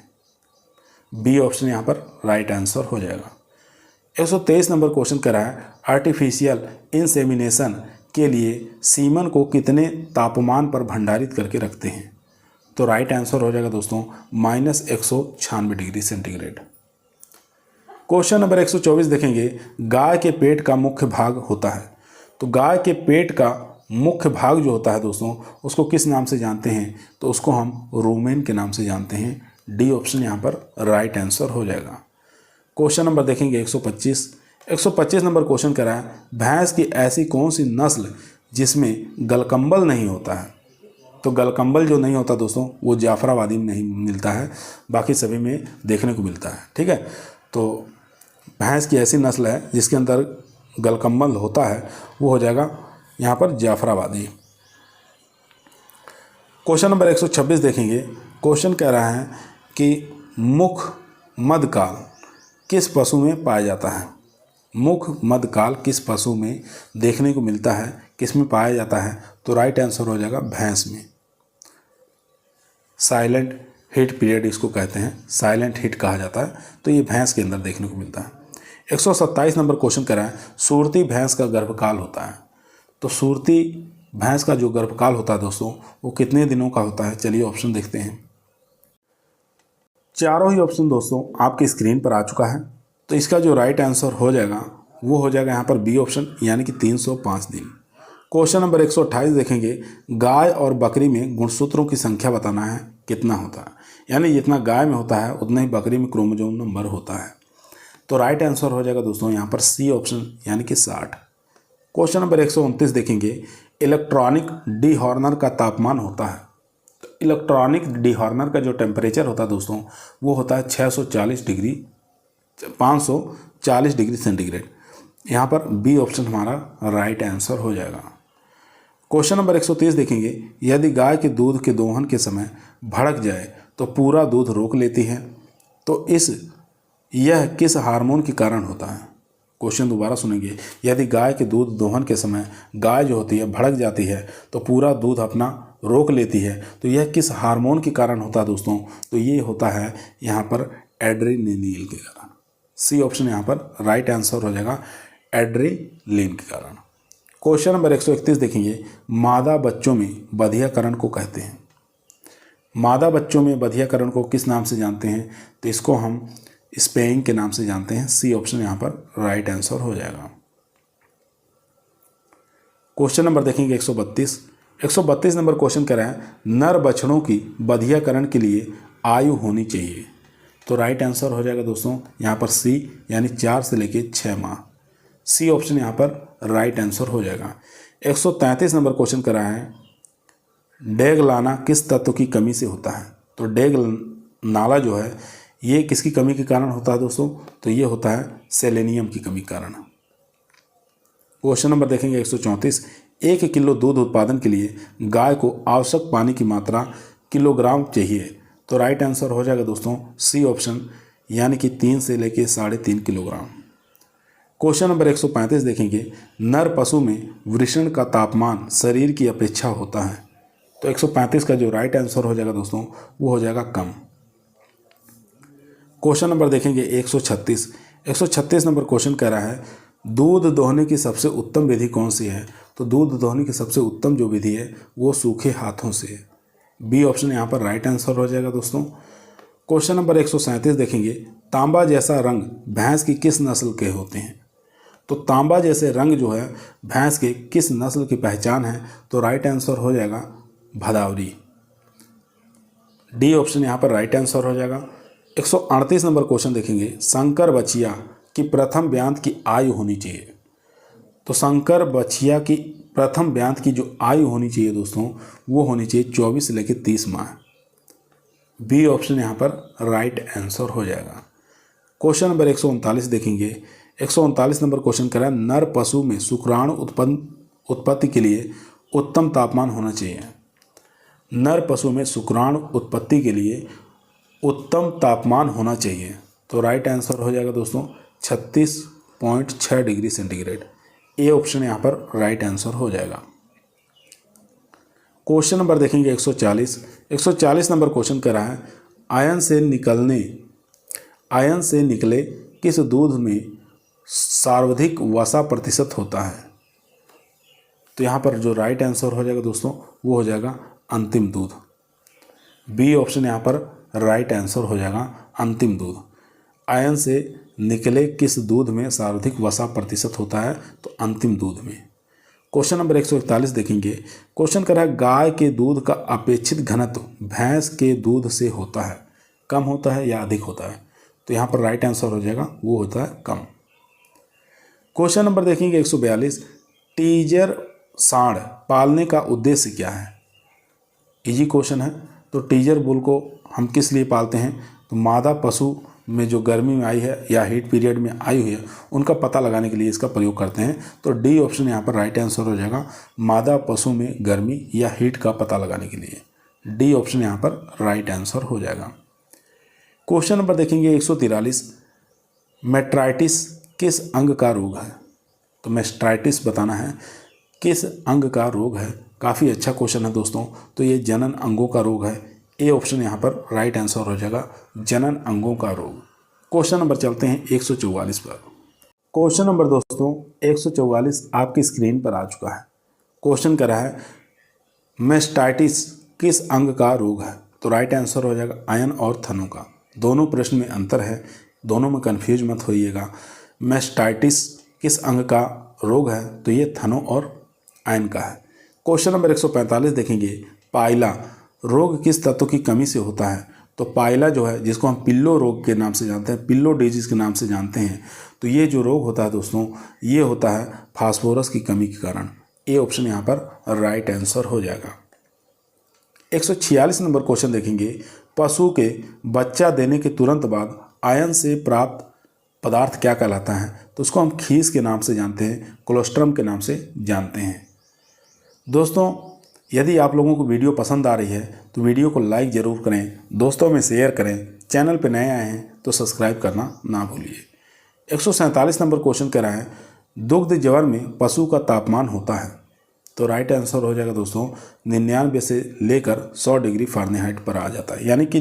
बी ऑप्शन यहाँ पर राइट आंसर हो जाएगा। 123 नंबर क्वेश्चन कह रहा है आर्टिफिशियल इंसेमिनेशन के लिए सीमन को कितने तापमान पर भंडारित करके रखते हैं? तो राइट आंसर हो जाएगा दोस्तों -196 डिग्री सेंटीग्रेड। क्वेश्चन नंबर 124 देखेंगे, गाय के पेट का मुख्य भाग होता है। तो गाय के पेट का मुख्य भाग जो होता है दोस्तों, उसको किस नाम से जानते हैं? तो उसको हम रूमेन के नाम से जानते हैं। डी ऑप्शन यहाँ पर राइट आंसर हो जाएगा। क्वेश्चन नंबर देखेंगे 125 नंबर क्वेश्चन कह रहा है, भैंस की ऐसी कौन सी नस्ल जिसमें गलकंबल नहीं होता है? तो गलकंबल जो नहीं होता दोस्तों, वो जाफराबादी में नहीं मिलता है, बाकी सभी में देखने को मिलता है। ठीक है, तो भैंस की ऐसी नस्ल है जिसके अंदर गलकंबल होता है, वो हो जाएगा यहाँ पर जाफराबादी। क्वेश्चन नंबर 126 देखेंगे। क्वेश्चन कह रहा है कि मुख मध्यकाल किस पशु में पाया जाता है? मुख मध्यकाल किस पशु में देखने को मिलता है, किस में पाया जाता है? तो राइट आंसर हो जाएगा भैंस में। साइलेंट हीट पीरियड इसको कहते हैं, साइलेंट हीट कहा जाता है, तो ये भैंस के अंदर देखने को मिलता है। 127 नंबर क्वेश्चन कह रहा है, सुरती भैंस का गर्भकाल होता है। तो सुरती भैंस का जो गर्भकाल होता है दोस्तों, वो कितने दिनों का होता है? चलिए ऑप्शन देखते हैं। चारों ही ऑप्शन दोस्तों आपकी स्क्रीन पर आ चुका है, तो इसका जो राइट आंसर हो जाएगा वो हो जाएगा यहाँ पर बी ऑप्शन, यानी कि 305 दिन। क्वेश्चन नंबर 128 देखेंगे, गाय और बकरी में गुणसूत्रों की संख्या बताना है, कितना होता है? यानी जितना गाय में होता है उतना ही बकरी में क्रोमोसोम नंबर होता है। तो राइट आंसर हो जाएगा दोस्तों यहाँ पर सी ऑप्शन, यानी कि 60। क्वेश्चन नंबर 129 देखेंगे, इलेक्ट्रॉनिक डीहॉर्नर का तापमान होता है। तो इलेक्ट्रॉनिक डीहॉर्नर का जो टेम्परेचर होता है दोस्तों, वो होता है 540 डिग्री सेंटीग्रेड। यहाँ पर बी ऑप्शन हमारा राइट आंसर हो जाएगा। क्वेश्चन नंबर 130 देखेंगे, यदि गाय के दूध के दोहन के समय भड़क जाए तो पूरा दूध रोक लेती है, तो यह किस हार्मोन के कारण होता है? क्वेश्चन दोबारा सुनेंगे, यदि गाय के दूध दोहन के समय गाय जो होती है भड़क जाती है तो पूरा दूध अपना रोक लेती है, तो यह किस हार्मोन के कारण होता है दोस्तों? तो ये होता है यहाँ पर एड्रेनलिन के कारण। सी ऑप्शन यहाँ पर राइट आंसर हो जाएगा, एड्रेनलिन के कारण। क्वेश्चन नंबर 131 देखेंगे, मादा बच्चों में बधियाकरण को कहते हैं। मादा बच्चों में बधियाकरण को किस नाम से जानते हैं? तो इसको हम स्पेइंग के नाम से जानते हैं। सी ऑप्शन यहाँ पर राइट आंसर हो जाएगा। क्वेश्चन नंबर देखेंगे 132 नंबर क्वेश्चन कह रहा है, नर बछड़ों की बधियाकरण के लिए आयु होनी चाहिए। तो राइट आंसर हो जाएगा दोस्तों यहाँ पर सी, यानी 4 से लेके 6 माह। सी ऑप्शन यहाँ पर राइट आंसर हो जाएगा। 133 नंबर क्वेश्चन कर रहा है, डेग लाना किस तत्व की कमी से होता है? तो डेग नाला जो है ये किसकी कमी के कारण होता है दोस्तों? तो ये होता है सेलेनियम की कमी के कारण। क्वेश्चन नंबर देखेंगे 134, 1 किलो दूध उत्पादन के लिए गाय को आवश्यक पानी की मात्रा किलोग्राम चाहिए। तो राइट आंसर हो जाएगा दोस्तों सी ऑप्शन, यानी कि 3 से लेके 3.5 किलोग्राम। क्वेश्चन नंबर 135 देखेंगे, नर पशु में वृषण का तापमान शरीर की अपेक्षा होता है। तो 135 का जो राइट आंसर हो जाएगा दोस्तों वो हो जाएगा कम। क्वेश्चन नंबर देखेंगे 136 नंबर क्वेश्चन कह रहा है, दूध दोहने की सबसे उत्तम विधि कौन सी है? तो दूध दोहने की सबसे उत्तम जो विधि है वो सूखे हाथों से है। बी ऑप्शन यहाँ पर राइट आंसर हो जाएगा दोस्तों। क्वेश्चन नंबर 137 देखेंगे, तांबा जैसा रंग भैंस की किस नस्ल के होते हैं? तो तांबा जैसे रंग जो है भैंस के किस नस्ल की पहचान है? तो राइट आंसर हो जाएगा भदावरी। डी ऑप्शन यहाँ पर राइट आंसर हो जाएगा। 138 नंबर क्वेश्चन देखेंगे, शंकर बछिया की प्रथम ब्यांत की आयु होनी चाहिए। तो शंकर बछिया की प्रथम ब्यांत की जो आयु होनी चाहिए दोस्तों वो होनी चाहिए 24 से लेकर 30 माह। बी ऑप्शन यहाँ पर राइट आंसर हो जाएगा। क्वेश्चन नंबर 139 देखेंगे, 139 नंबर क्वेश्चन कह रहा है, नर पशु में शुक्राणु उत्पत्ति के लिए उत्तम तापमान होना चाहिए। नर पशु में शुक्राणु उत्पत्ति के लिए उत्तम तापमान होना चाहिए। तो राइट आंसर हो जाएगा दोस्तों 36.6 डिग्री सेंटीग्रेड। ए ऑप्शन यहाँ पर राइट आंसर हो जाएगा। क्वेश्चन नंबर देखेंगे 140 नंबर क्वेश्चन कर रहा है, आयन से निकले किस दूध में सर्वाधिक वसा प्रतिशत होता है? तो यहाँ पर जो राइट आंसर हो जाएगा दोस्तों वो हो जाएगा अंतिम दूध। बी ऑप्शन यहाँ पर राइट आंसर हो जाएगा अंतिम दूध। आयन से निकले किस दूध में सर्वाधिक वसा प्रतिशत होता है? तो अंतिम दूध में। क्वेश्चन नंबर 141 देखेंगे। क्वेश्चन कर रहा है गाय के दूध का अपेक्षित घनत्व भैंस के दूध से होता है, कम होता है या अधिक होता है? तो यहाँ पर राइट आंसर हो जाएगा वो होता है कम। क्वेश्चन नंबर देखेंगे 142। टीजर सांड पालने का उद्देश्य क्या है? इजी क्वेश्चन है। तो टीजर बुल को हम किस लिए पालते हैं? तो मादा पशु में जो गर्मी में आई है या हीट पीरियड में आई हुई है उनका पता लगाने के लिए इसका प्रयोग करते हैं। तो डी ऑप्शन यहाँ पर राइट आंसर हो जाएगा, मादा पशु में गर्मी या हीट का पता लगाने के लिए। डी ऑप्शन यहाँ पर राइट आंसर हो जाएगा। क्वेश्चन नंबर देखेंगे 143। मेट्राइटिस किस अंग का रोग है? तो मेस्ट्राइटिस बताना है किस अंग का रोग है। काफ़ी अच्छा क्वेश्चन है दोस्तों। तो ये जनन अंगों का रोग है। ए ऑप्शन यहाँ पर राइट आंसर हो जाएगा, जनन अंगों का रोग। क्वेश्चन नंबर चलते हैं 144 पर। क्वेश्चन नंबर दोस्तों 144 आपकी स्क्रीन पर आ चुका है। क्वेश्चन कर रहा है मेस्टाइटिस किस अंग का रोग है? तो राइट आंसर हो जाएगा आयन और थनों का। दोनों प्रश्न में अंतर है, दोनों में कन्फ्यूज मत होइएगा। मेस्टाइटिस किस अंग का रोग है? तो ये थनों और आयन का है। क्वेश्चन नंबर 145 देखेंगे। पाइला रोग किस तत्व की कमी से होता है? तो पाइला जो है जिसको हम पिल्लो रोग के नाम से जानते हैं, पिल्लो डिजीज के नाम से जानते हैं, तो ये जो रोग होता है दोस्तों ये होता है फास्फोरस की कमी के कारण। ए ऑप्शन यहाँ पर राइट आंसर हो जाएगा। 146 नंबर क्वेश्चन देखेंगे। पशु के बच्चा देने के तुरंत बाद आयन से प्राप्त पदार्थ क्या कहलाता है? तो उसको हम खीस के नाम से जानते हैं, कोलोस्ट्रम के नाम से जानते हैं। दोस्तों यदि आप लोगों को वीडियो पसंद आ रही है तो वीडियो को लाइक ज़रूर करें, दोस्तों में शेयर करें, चैनल पर नए आए हैं तो सब्सक्राइब करना ना भूलिए। 147 नंबर क्वेश्चन कह रहा है दुग्ध ज्वर में पशु का तापमान होता है? तो राइट आंसर हो जाएगा दोस्तों 99 से लेकर 100 डिग्री फ़ारेनहाइट पर आ जाता है। यानी कि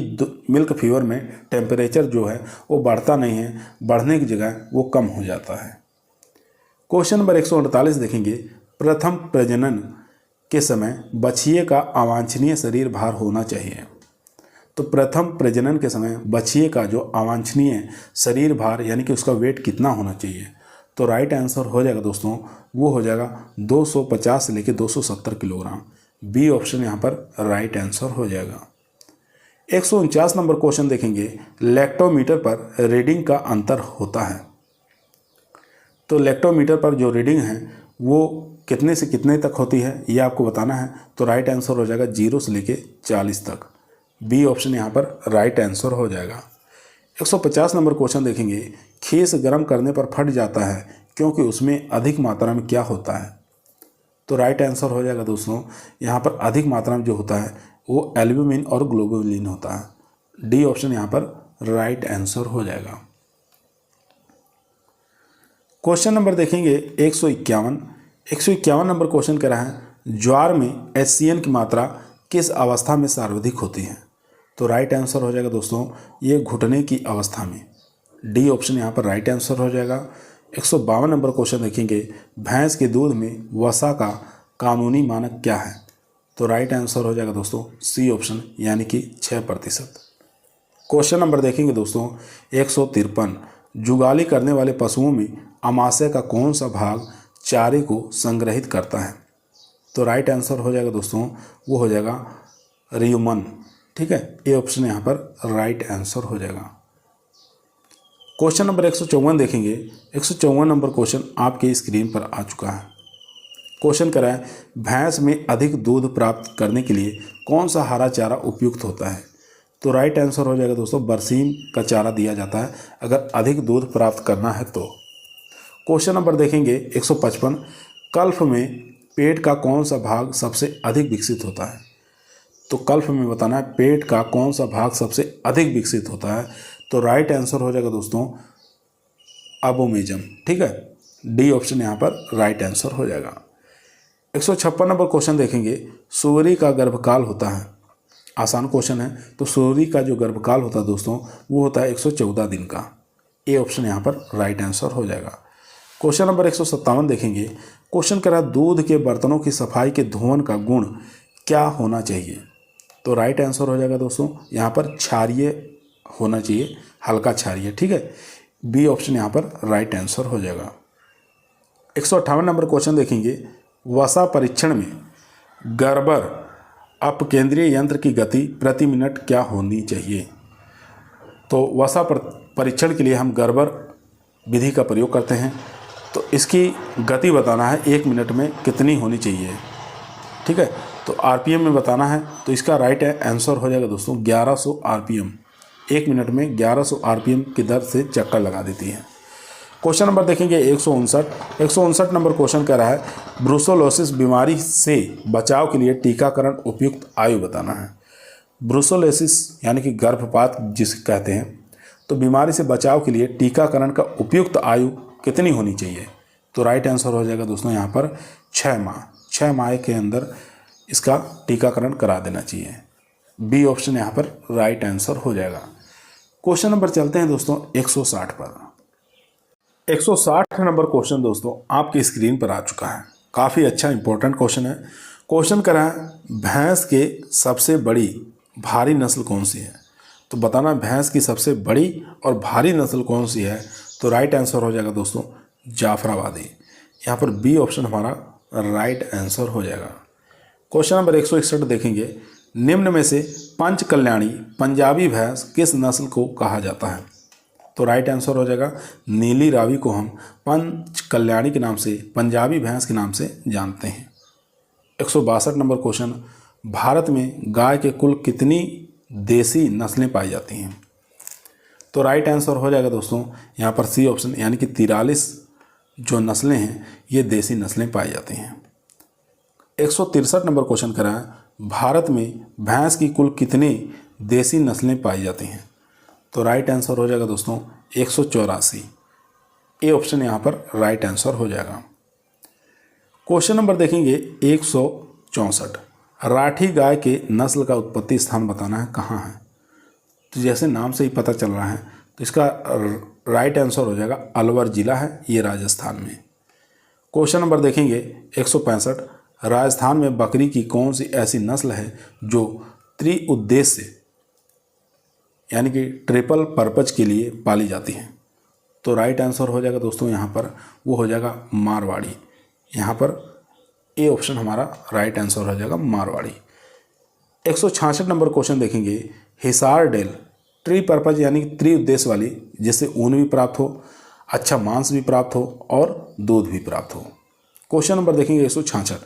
मिल्क फीवर में टेम्परेचर जो है वो बढ़ता नहीं है, बढ़ने की जगह वो कम हो जाता है। क्वेश्चन नंबर 148 देखेंगे। प्रथम प्रजनन के समय बछिए का अवांछनीय शरीर भार होना चाहिए? तो प्रथम प्रजनन के समय बछिए का जो अवांछनीय शरीर भार यानी कि उसका वेट कितना होना चाहिए? तो राइट आंसर हो जाएगा दोस्तों वो हो जाएगा 250 से लेकर 270 किलोग्राम। बी ऑप्शन यहाँ पर राइट आंसर हो जाएगा। 149 नंबर क्वेश्चन देखेंगे। लैक्टोमीटर पर रीडिंग का अंतर होता है? तो लैक्टोमीटर पर जो रीडिंग है वो कितने से कितने तक होती है ये आपको बताना है। तो राइट आंसर हो जाएगा 0 से लेके 40 तक। बी ऑप्शन यहाँ पर राइट आंसर हो जाएगा। 150 नंबर क्वेश्चन देखेंगे। खीस गर्म करने पर फट जाता है क्योंकि उसमें अधिक मात्रा में क्या होता है? तो राइट आंसर हो जाएगा दोस्तों यहाँ पर अधिक मात्रा में जो होता है वो एल्ब्यूमिन और ग्लोबुलिन होता है। डी ऑप्शन यहाँ पर राइट आंसर हो जाएगा। क्वेश्चन नंबर देखेंगे 151 नंबर क्वेश्चन कह रहा है ज्वार में HCN की मात्रा किस अवस्था में सर्वाधिक होती है? तो राइट आंसर हो जाएगा दोस्तों ये घुटने की अवस्था में। डी ऑप्शन यहाँ पर राइट आंसर हो जाएगा। 152 नंबर क्वेश्चन देखेंगे। भैंस के दूध में वसा का कानूनी मानक क्या है? तो राइट आंसर हो जाएगा दोस्तों सी ऑप्शन यानी कि 6%। क्वेश्चन नंबर देखेंगे दोस्तों 153। जुगाली करने वाले पशुओं में अमाशय का कौन सा भाग चारे को संग्रहित करता है? तो राइट आंसर हो जाएगा दोस्तों वो हो जाएगा रियुमन। ठीक है, ए ऑप्शन यहाँ पर राइट आंसर हो जाएगा। क्वेश्चन नंबर 154 देखेंगे। 154 नंबर क्वेश्चन आपके स्क्रीन पर आ चुका है। क्वेश्चन करा है भैंस में अधिक दूध प्राप्त करने के लिए कौन सा हरा चारा उपयुक्त होता है? तो राइट आंसर हो जाएगा दोस्तों बरसीम का चारा दिया जाता है अगर अधिक दूध प्राप्त करना है तो। क्वेश्चन नंबर देखेंगे 155। कल्प में पेट का कौन सा भाग सबसे अधिक विकसित होता है? तो कल्प में बताना है पेट का कौन सा भाग सबसे अधिक विकसित होता है। तो राइट आंसर हो जाएगा दोस्तों अबोमेजम। ठीक है, डी ऑप्शन यहाँ पर राइट आंसर हो जाएगा। 156 नंबर क्वेश्चन देखेंगे। सूअरी का गर्भकाल होता है, आसान क्वेश्चन है। तो सूअरी का जो गर्भकाल होता है दोस्तों वो होता है 114 दिन का। ए ऑप्शन यहाँ पर राइट आंसर हो जाएगा। क्वेश्चन नंबर 157 देखेंगे। क्वेश्चन कह रहा है दूध के बर्तनों की सफाई के धोवन का गुण क्या होना चाहिए। तो राइट आंसर हो जाएगा दोस्तों यहाँ पर क्षारीय होना चाहिए, हल्का क्षारीय। ठीक है, बी ऑप्शन यहाँ पर राइट आंसर हो जाएगा। 158 नंबर क्वेश्चन देखेंगे, वसा परीक्षण में गर्बर अपकेंद्रीय यंत्र की गति प्रति मिनट क्या होनी चाहिए। तो वसा परीक्षण के लिए हम गर्बर विधि का प्रयोग करते हैं, तो इसकी गति बताना है 1 मिनट में कितनी होनी चाहिए। ठीक है, तो आरपीएम में बताना है, तो इसका राइट आंसर हो जाएगा दोस्तों 1100 आरपीएम। 1 मिनट में 1100 आरपीएम की दर से चक्कर लगा देती है। क्वेश्चन नंबर देखेंगे 159 नंबर क्वेश्चन कह रहा है ब्रुसेलोसिस बीमारी से बचाव के लिए टीकाकरण उपयुक्त आयु बताना है। ब्रुसेलोसिस यानी कि गर्भपात जिसे कहते हैं, तो बीमारी से बचाव के लिए टीकाकरण का उपयुक्त आयु कितनी होनी चाहिए। तो राइट आंसर हो जाएगा दोस्तों यहाँ पर 6 माह। 6 माह के अंदर इसका टीकाकरण करा देना चाहिए। बी ऑप्शन यहाँ पर राइट आंसर हो जाएगा। क्वेश्चन नंबर चलते हैं दोस्तों 160 पर। 160 नंबर क्वेश्चन दोस्तों आपकी स्क्रीन पर आ चुका है। काफ़ी अच्छा इंपॉर्टेंट क्वेश्चन है। क्वेश्चन कह रहा है भैंस के सबसे बड़ी भारी नस्ल कौन सी है। तो बताना भैंस की सबसे बड़ी और भारी नस्ल कौन सी है। तो राइट आंसर हो जाएगा दोस्तों जाफराबादी। यहाँ पर बी ऑप्शन हमारा राइट आंसर हो जाएगा। क्वेश्चन नंबर 161 देखेंगे, निम्न में से पंच कल्याणी पंजाबी भैंस किस नस्ल को कहा जाता है। तो राइट आंसर हो जाएगा नीली रावी को हम पंच कल्याणी के नाम से, पंजाबी भैंस के नाम से जानते हैं। 162 नंबर क्वेश्चन, भारत में गाय के कुल कितनी देसी नस्लें पाई जाती हैं। तो राइट आंसर हो जाएगा दोस्तों यहाँ पर सी ऑप्शन, यानी कि 43 जो नस्लें हैं ये देसी नस्लें पाई जाती हैं। 163 नंबर क्वेश्चन करा है भारत में भैंस की कुल कितनी देसी नस्लें पाई जाती हैं। तो राइट आंसर हो जाएगा दोस्तों 184। ए ऑप्शन यहाँ पर राइट आंसर हो जाएगा। क्वेश्चन नंबर देखेंगे 164, राठी गाय के नस्ल का उत्पत्ति स्थान बताना है कहाँ है। तो जैसे नाम से ही पता चल रहा है, तो इसका राइट आंसर हो जाएगा अलवर जिला है, ये राजस्थान में। क्वेश्चन नंबर देखेंगे 165, राजस्थान में बकरी की कौन सी ऐसी नस्ल है जो त्रिउद्देश्य यानी कि ट्रिपल पर्पज के लिए पाली जाती है। तो राइट आंसर हो जाएगा दोस्तों यहाँ पर वो हो जाएगा मारवाड़ी। यहाँ पर ए ऑप्शन हमारा राइट आंसर हो जाएगा मारवाड़ी। 166 नंबर क्वेश्चन देखेंगे, हिसार डेल ट्री पर्पज यानी त्रिउद्देश्य वाली, जिससे ऊन भी प्राप्त हो, अच्छा मांस भी प्राप्त हो और दूध भी प्राप्त हो। क्वेश्चन नंबर देखेंगे 166,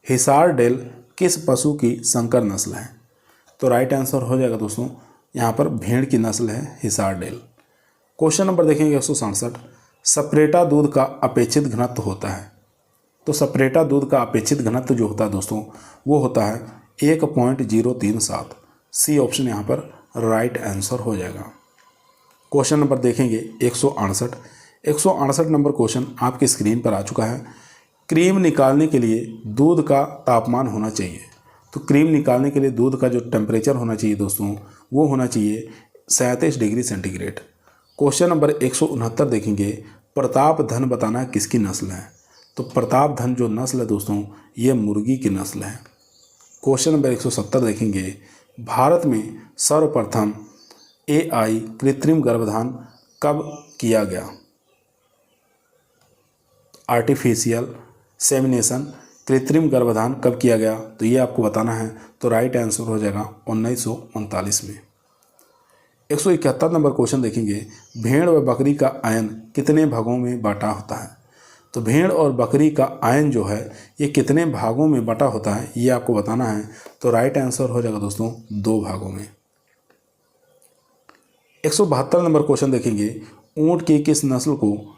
हिसार डेल किस पशु की संकर नस्ल है। तो राइट आंसर हो जाएगा दोस्तों यहाँ पर भेड़ की नस्ल है हिसार डेल। क्वेश्चन नंबर देखेंगे 167, सपरेटा दूध का अपेक्षित घनत्व होता है। तो सपरेटा दूध का अपेक्षित घनत्व जो होता है दोस्तों वो होता है 1.037। सी ऑप्शन यहाँ पर राइट आंसर हो जाएगा। क्वेश्चन नंबर देखेंगे 168 नंबर क्वेश्चन आपकी स्क्रीन पर आ चुका है। क्रीम निकालने के लिए दूध का तापमान होना चाहिए। तो क्रीम निकालने के लिए दूध का जो टेम्परेचर होना चाहिए दोस्तों वो होना चाहिए 37 डिग्री सेंटीग्रेड। क्वेश्चन नंबर 169 देखेंगे, प्रताप धन बताना है किसकी नस्ल है। तो प्रताप धन जो नस्ल है दोस्तों ये मुर्गी की नस्ल है। क्वेश्चन नंबर 170 देखेंगे, भारत में सर्वप्रथम AI कृत्रिम गर्भधान कब किया गया। आर्टिफिशियल सेमिनेशन कृत्रिम गर्भधान कब किया गया, तो ये आपको बताना है। तो राइट आंसर हो जाएगा 1939 में। 171 नंबर क्वेश्चन देखेंगे, भेड़ व बकरी का आयन कितने भागों में बांटा होता है। तो भेड़ और बकरी का आयन जो है ये कितने भागों में बटा होता है ये आपको बताना है। तो राइट आंसर हो जाएगा दोस्तों 2 भागों में। 172 नंबर क्वेश्चन देखेंगे, ऊंट की किस नस्ल को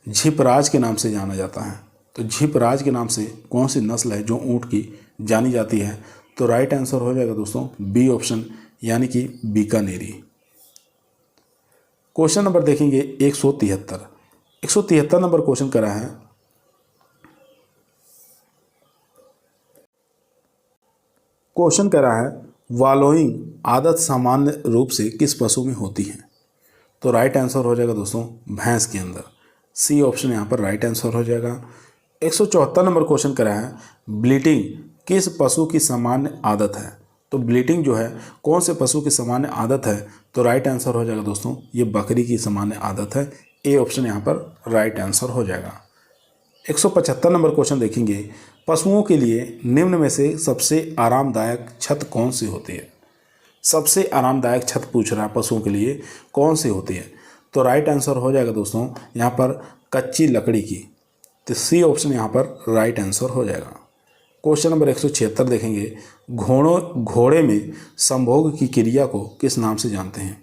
झिपराज के नाम से जाना जाता है। तो झिपराज के नाम से कौन सी नस्ल है जो ऊंट की जानी जाती है। तो राइट आंसर हो जाएगा दोस्तों बी ऑप्शन यानी कि बीकानेरी। क्वेश्चन नंबर देखेंगे 173 नंबर क्वेश्चन करा है, क्वेश्चन कह रहा है वॉलोइंग आदत सामान्य रूप से किस पशु में होती है। तो राइट आंसर हो जाएगा दोस्तों भैंस के अंदर। सी ऑप्शन यहाँ पर राइट आंसर हो जाएगा। 174 नंबर क्वेश्चन करा है, ब्लीटिंग किस पशु की सामान्य आदत है। तो ब्लीटिंग जो है कौन से पशु की सामान्य आदत है, तो राइट आंसर हो जाएगा दोस्तों ये बकरी की सामान्य आदत है। ए ऑप्शन यहाँ पर राइट आंसर हो जाएगा। 175 नंबर क्वेश्चन देखेंगे, पशुओं के लिए निम्न में से सबसे आरामदायक छत कौन सी होती है। सबसे आरामदायक छत पूछ रहा है पशुओं के लिए कौन सी होती है, तो राइट आंसर हो जाएगा दोस्तों यहाँ पर कच्ची लकड़ी की। तो सी ऑप्शन यहाँ पर राइट आंसर हो जाएगा। क्वेश्चन नंबर 176 देखेंगे, घोड़े में संभोग की क्रिया को किस नाम से जानते हैं।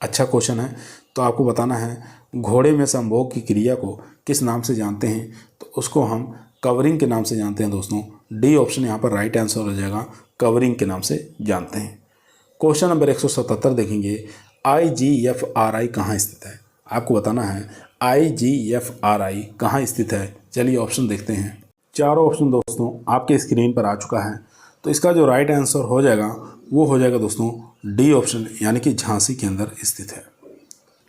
अच्छा क्वेश्चन है, तो आपको बताना है घोड़े में संभोग की क्रिया को किस नाम से जानते हैं, तो उसको हम कवरिंग के नाम से जानते हैं दोस्तों। डी ऑप्शन यहाँ पर राइट आंसर हो जाएगा, कवरिंग के नाम से जानते हैं। क्वेश्चन नंबर 177 देखेंगे, IGFRI कहाँ स्थित है। आपको बताना है IGFRI कहाँ स्थित है। चलिए ऑप्शन देखते हैं। चारों ऑप्शन दोस्तों आपके स्क्रीन पर आ चुका है, तो इसका जो राइट आंसर हो जाएगा वो हो जाएगा दोस्तों डी ऑप्शन, यानी कि झांसी के अंदर स्थित है।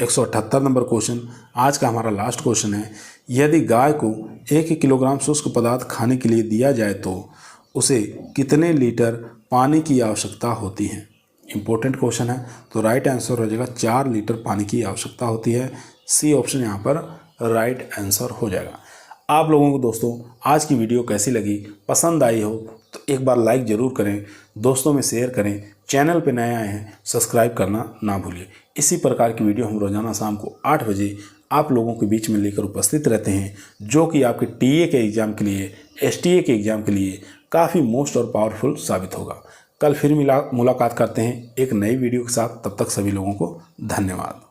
178 नंबर क्वेश्चन आज का हमारा लास्ट क्वेश्चन है, यदि गाय को 1 किलोग्राम शुष्क पदार्थ खाने के लिए दिया जाए तो उसे कितने लीटर पानी की आवश्यकता होती है। इंपॉर्टेंट क्वेश्चन है, तो राइट आंसर हो जाएगा 4 लीटर पानी की आवश्यकता होती है। सी ऑप्शन यहाँ पर राइट आंसर हो जाएगा। आप लोगों को दोस्तों आज की वीडियो कैसी लगी, पसंद आई हो तो एक बार लाइक ज़रूर करें, दोस्तों में शेयर करें, चैनल पे नए आए हैं सब्सक्राइब करना ना भूलिए। इसी प्रकार की वीडियो हम रोज़ाना शाम को 8 बजे आप लोगों के बीच में लेकर उपस्थित रहते हैं, जो कि आपके टीए के एग्ज़ाम के लिए, STA के एग्ज़ाम के लिए काफ़ी मोस्ट और पावरफुल साबित होगा। कल फिर मुलाकात करते हैं एक नई वीडियो के साथ, तब तक सभी लोगों को धन्यवाद।